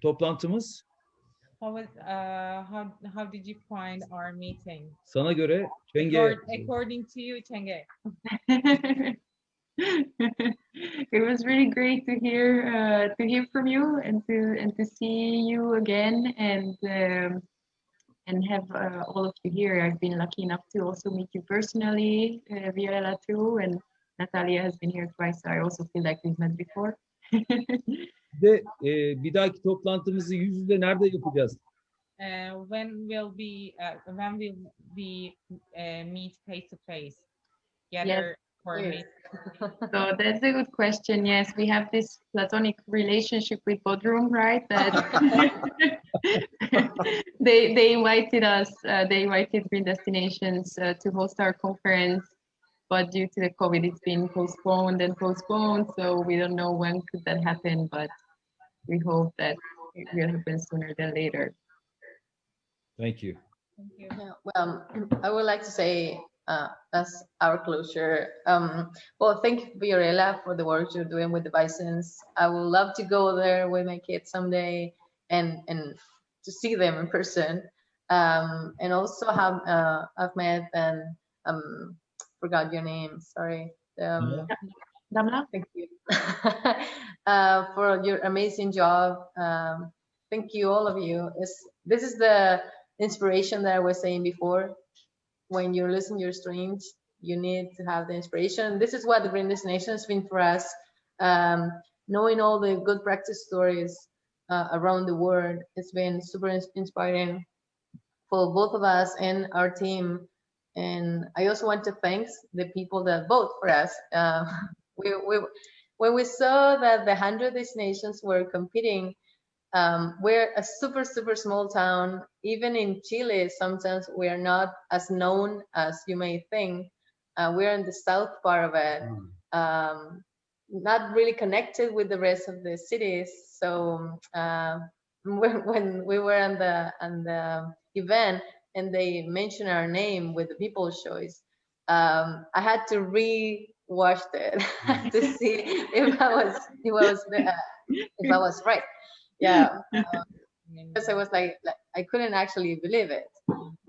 toplantımız? How did you find our meeting? Sana göre Çenge. According to you, Çenge. It was really great to hear from you and to see you again and have all of you here. I've been lucky enough to also meet you personally, Viorela too, and Natalia has been here twice, so I also feel like we've met before. De bir dahaki toplantımızı yüz yüze nerede yapacağız? When will we meet face to face? Together for a meeting. So that's a good question. Yes, we have this platonic relationship with Bodrum, right? That they invited us. They invited Green Destinations to host our conference, but due to the COVID, it's been postponed and postponed. So we don't know when could that happen, but we hope that it will happen sooner than later. Thank you. Thank you. Yeah, well, I would like to say, as our closure, well, thank you, Viorela, for the work you're doing with the bisons. I would love to go there with my kids someday and to see them in person. And also have Ahmed and forgot your name, sorry. Damla? Thank you for your amazing job. Thank you, all of you. This is the inspiration that I was saying before. When you listen to your streams, you need to have the inspiration. This is what the Green Destination has been for us. Knowing all the good practice stories around the world, it's been super inspiring for both of us and our team. And I also want to thank the people that vote for us. When we saw that the 100 destinations were competing, we're a super small town. Even in Chile, sometimes we are not as known as you may think. We're in the south part of it, not really connected with the rest of the cities. So when we were on the event and they mentioned our name with the People's Choice, I had to re-watch it to see if I was right. Yeah, because I was like I couldn't actually believe it.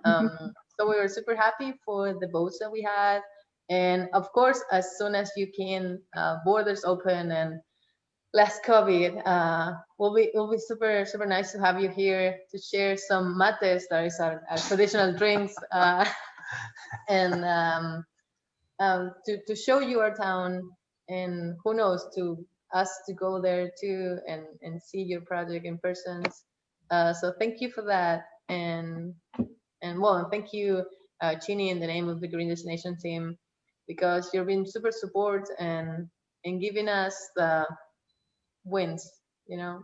So we were super happy for the votes that we had, and of course, as soon as you can, borders open and less COVID, it'll be super nice to have you here to share some mates, that is our traditional drinks, and to show you our town, and who knows, to us to go there too and see your project in person. So thank you for that, and well, thank you, Chini, in the name of the Green Destination team, because you've been super support and giving us the wins. You know,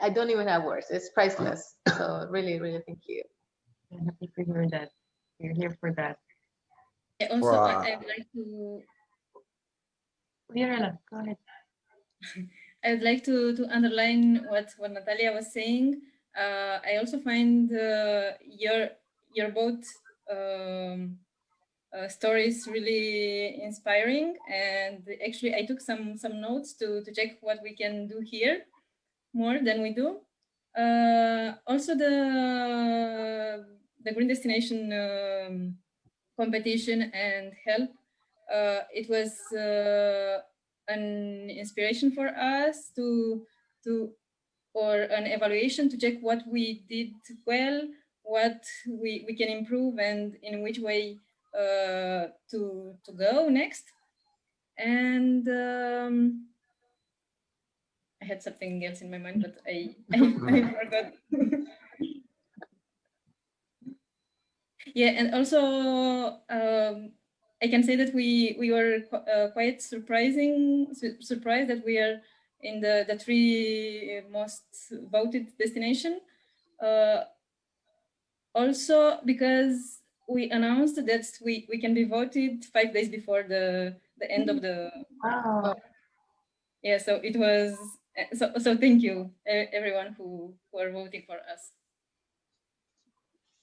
I don't even have words. It's priceless. So really thank you. I'm happy to hear that you're here for that. Also, I would like to. Viorela, go ahead. I would like to underline what Natalia was saying. I also find your both stories really inspiring, and actually I took some notes to check what we can do here more than we do. Also the Green Destination competition and help it was an inspiration for us or an evaluation to check what we did well, what we can improve, and in which way to go next. And I had something else in my mind, but I forgot. Yeah, and also I can say that we were quite surprised that we are in the 3 most voted destination. Also because we announced that we can be voted 5 days before the end of the. Wow. Yeah, so it was so thank you everyone who are voting for us.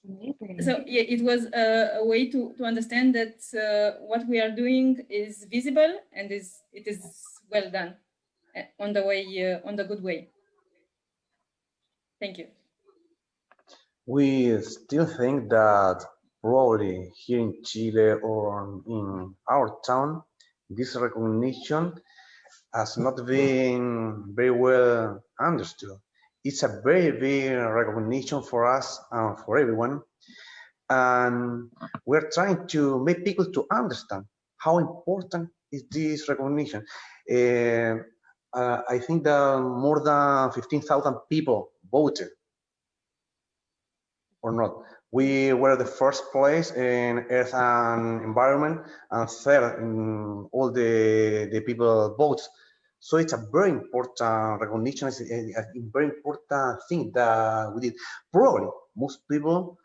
Amazing. So yeah, it was a way to understand that what we are doing is visible and it is well done on the way on the good way. Thank you. We still think that probably here in Chile or in our town, this recognition has not been very well understood. It's a very big recognition for us and for everyone. And we're trying to make people to understand how important is this recognition. I think that more than 15,000 people voted or not. We were the first place in Earth and Environment and third in all the people votes. So it's a very important recognition, it's a very important thing that we did. Probably most people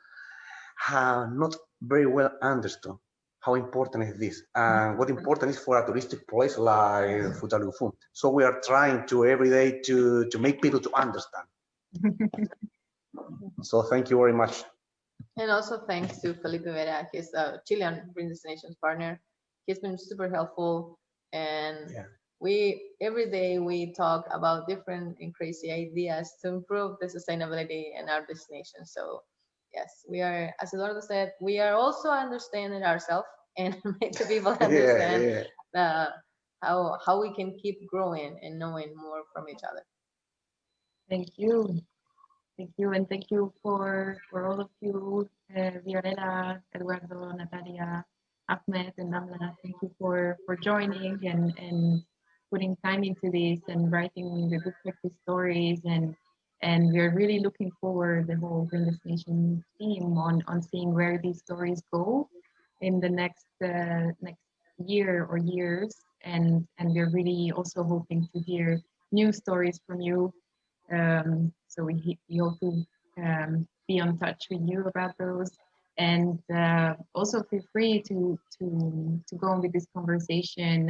have not very well understood how important is this and what important is for a touristic place like Futaleufú. So we are trying to every day to make people to understand. So thank you very much. And also thanks to Felipe Vera, he's a Chilean Green Destinations partner. He's been super helpful, and every day we talk about different and crazy ideas to improve the sustainability in our destination. So yes, we are, as Eduardo said, we are also understanding ourselves and make the people understand how we can keep growing and knowing more from each other. Thank you. Thank you, and thank you for all of you, Viorela, Eduardo, Natalia, Ahmed, and Namla. Thank you for joining and putting time into this and writing the good practice stories. And we're really looking forward, the whole Green Destination team, on seeing where these stories go in the next year or years. And we're really also hoping to hear new stories from you. So we hope to be on touch with you about those, and also feel free to go on with this conversation.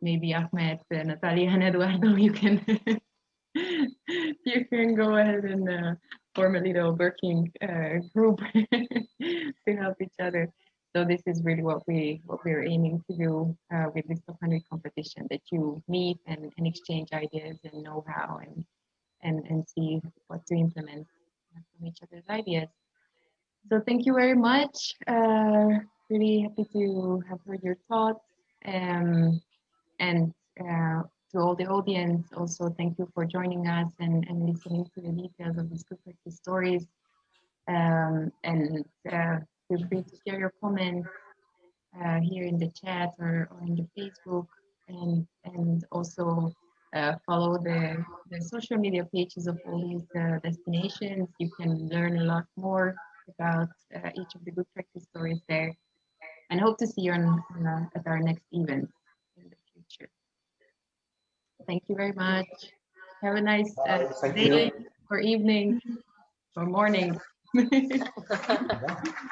Maybe Ahmed, Natalia, and Eduardo, you can go ahead and form a little working group to help each other. So this is really what we're aiming to do with this Top 100 competition, that you meet and exchange ideas and know-how and see what to implement from each other's ideas. So thank you very much. Really happy to have heard your thoughts. And to all the audience, also thank you for joining us and listening to the details of these good practice stories. And feel free to share your comments here in the chat or in the Facebook, and also follow the social media pages of all these destinations. You can learn a lot more about each of the good practice stories there, and hope to see you at our next event in the future. Thank you very much. Have a nice day or evening or morning.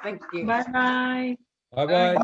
Thank you. Bye-bye. Bye bye.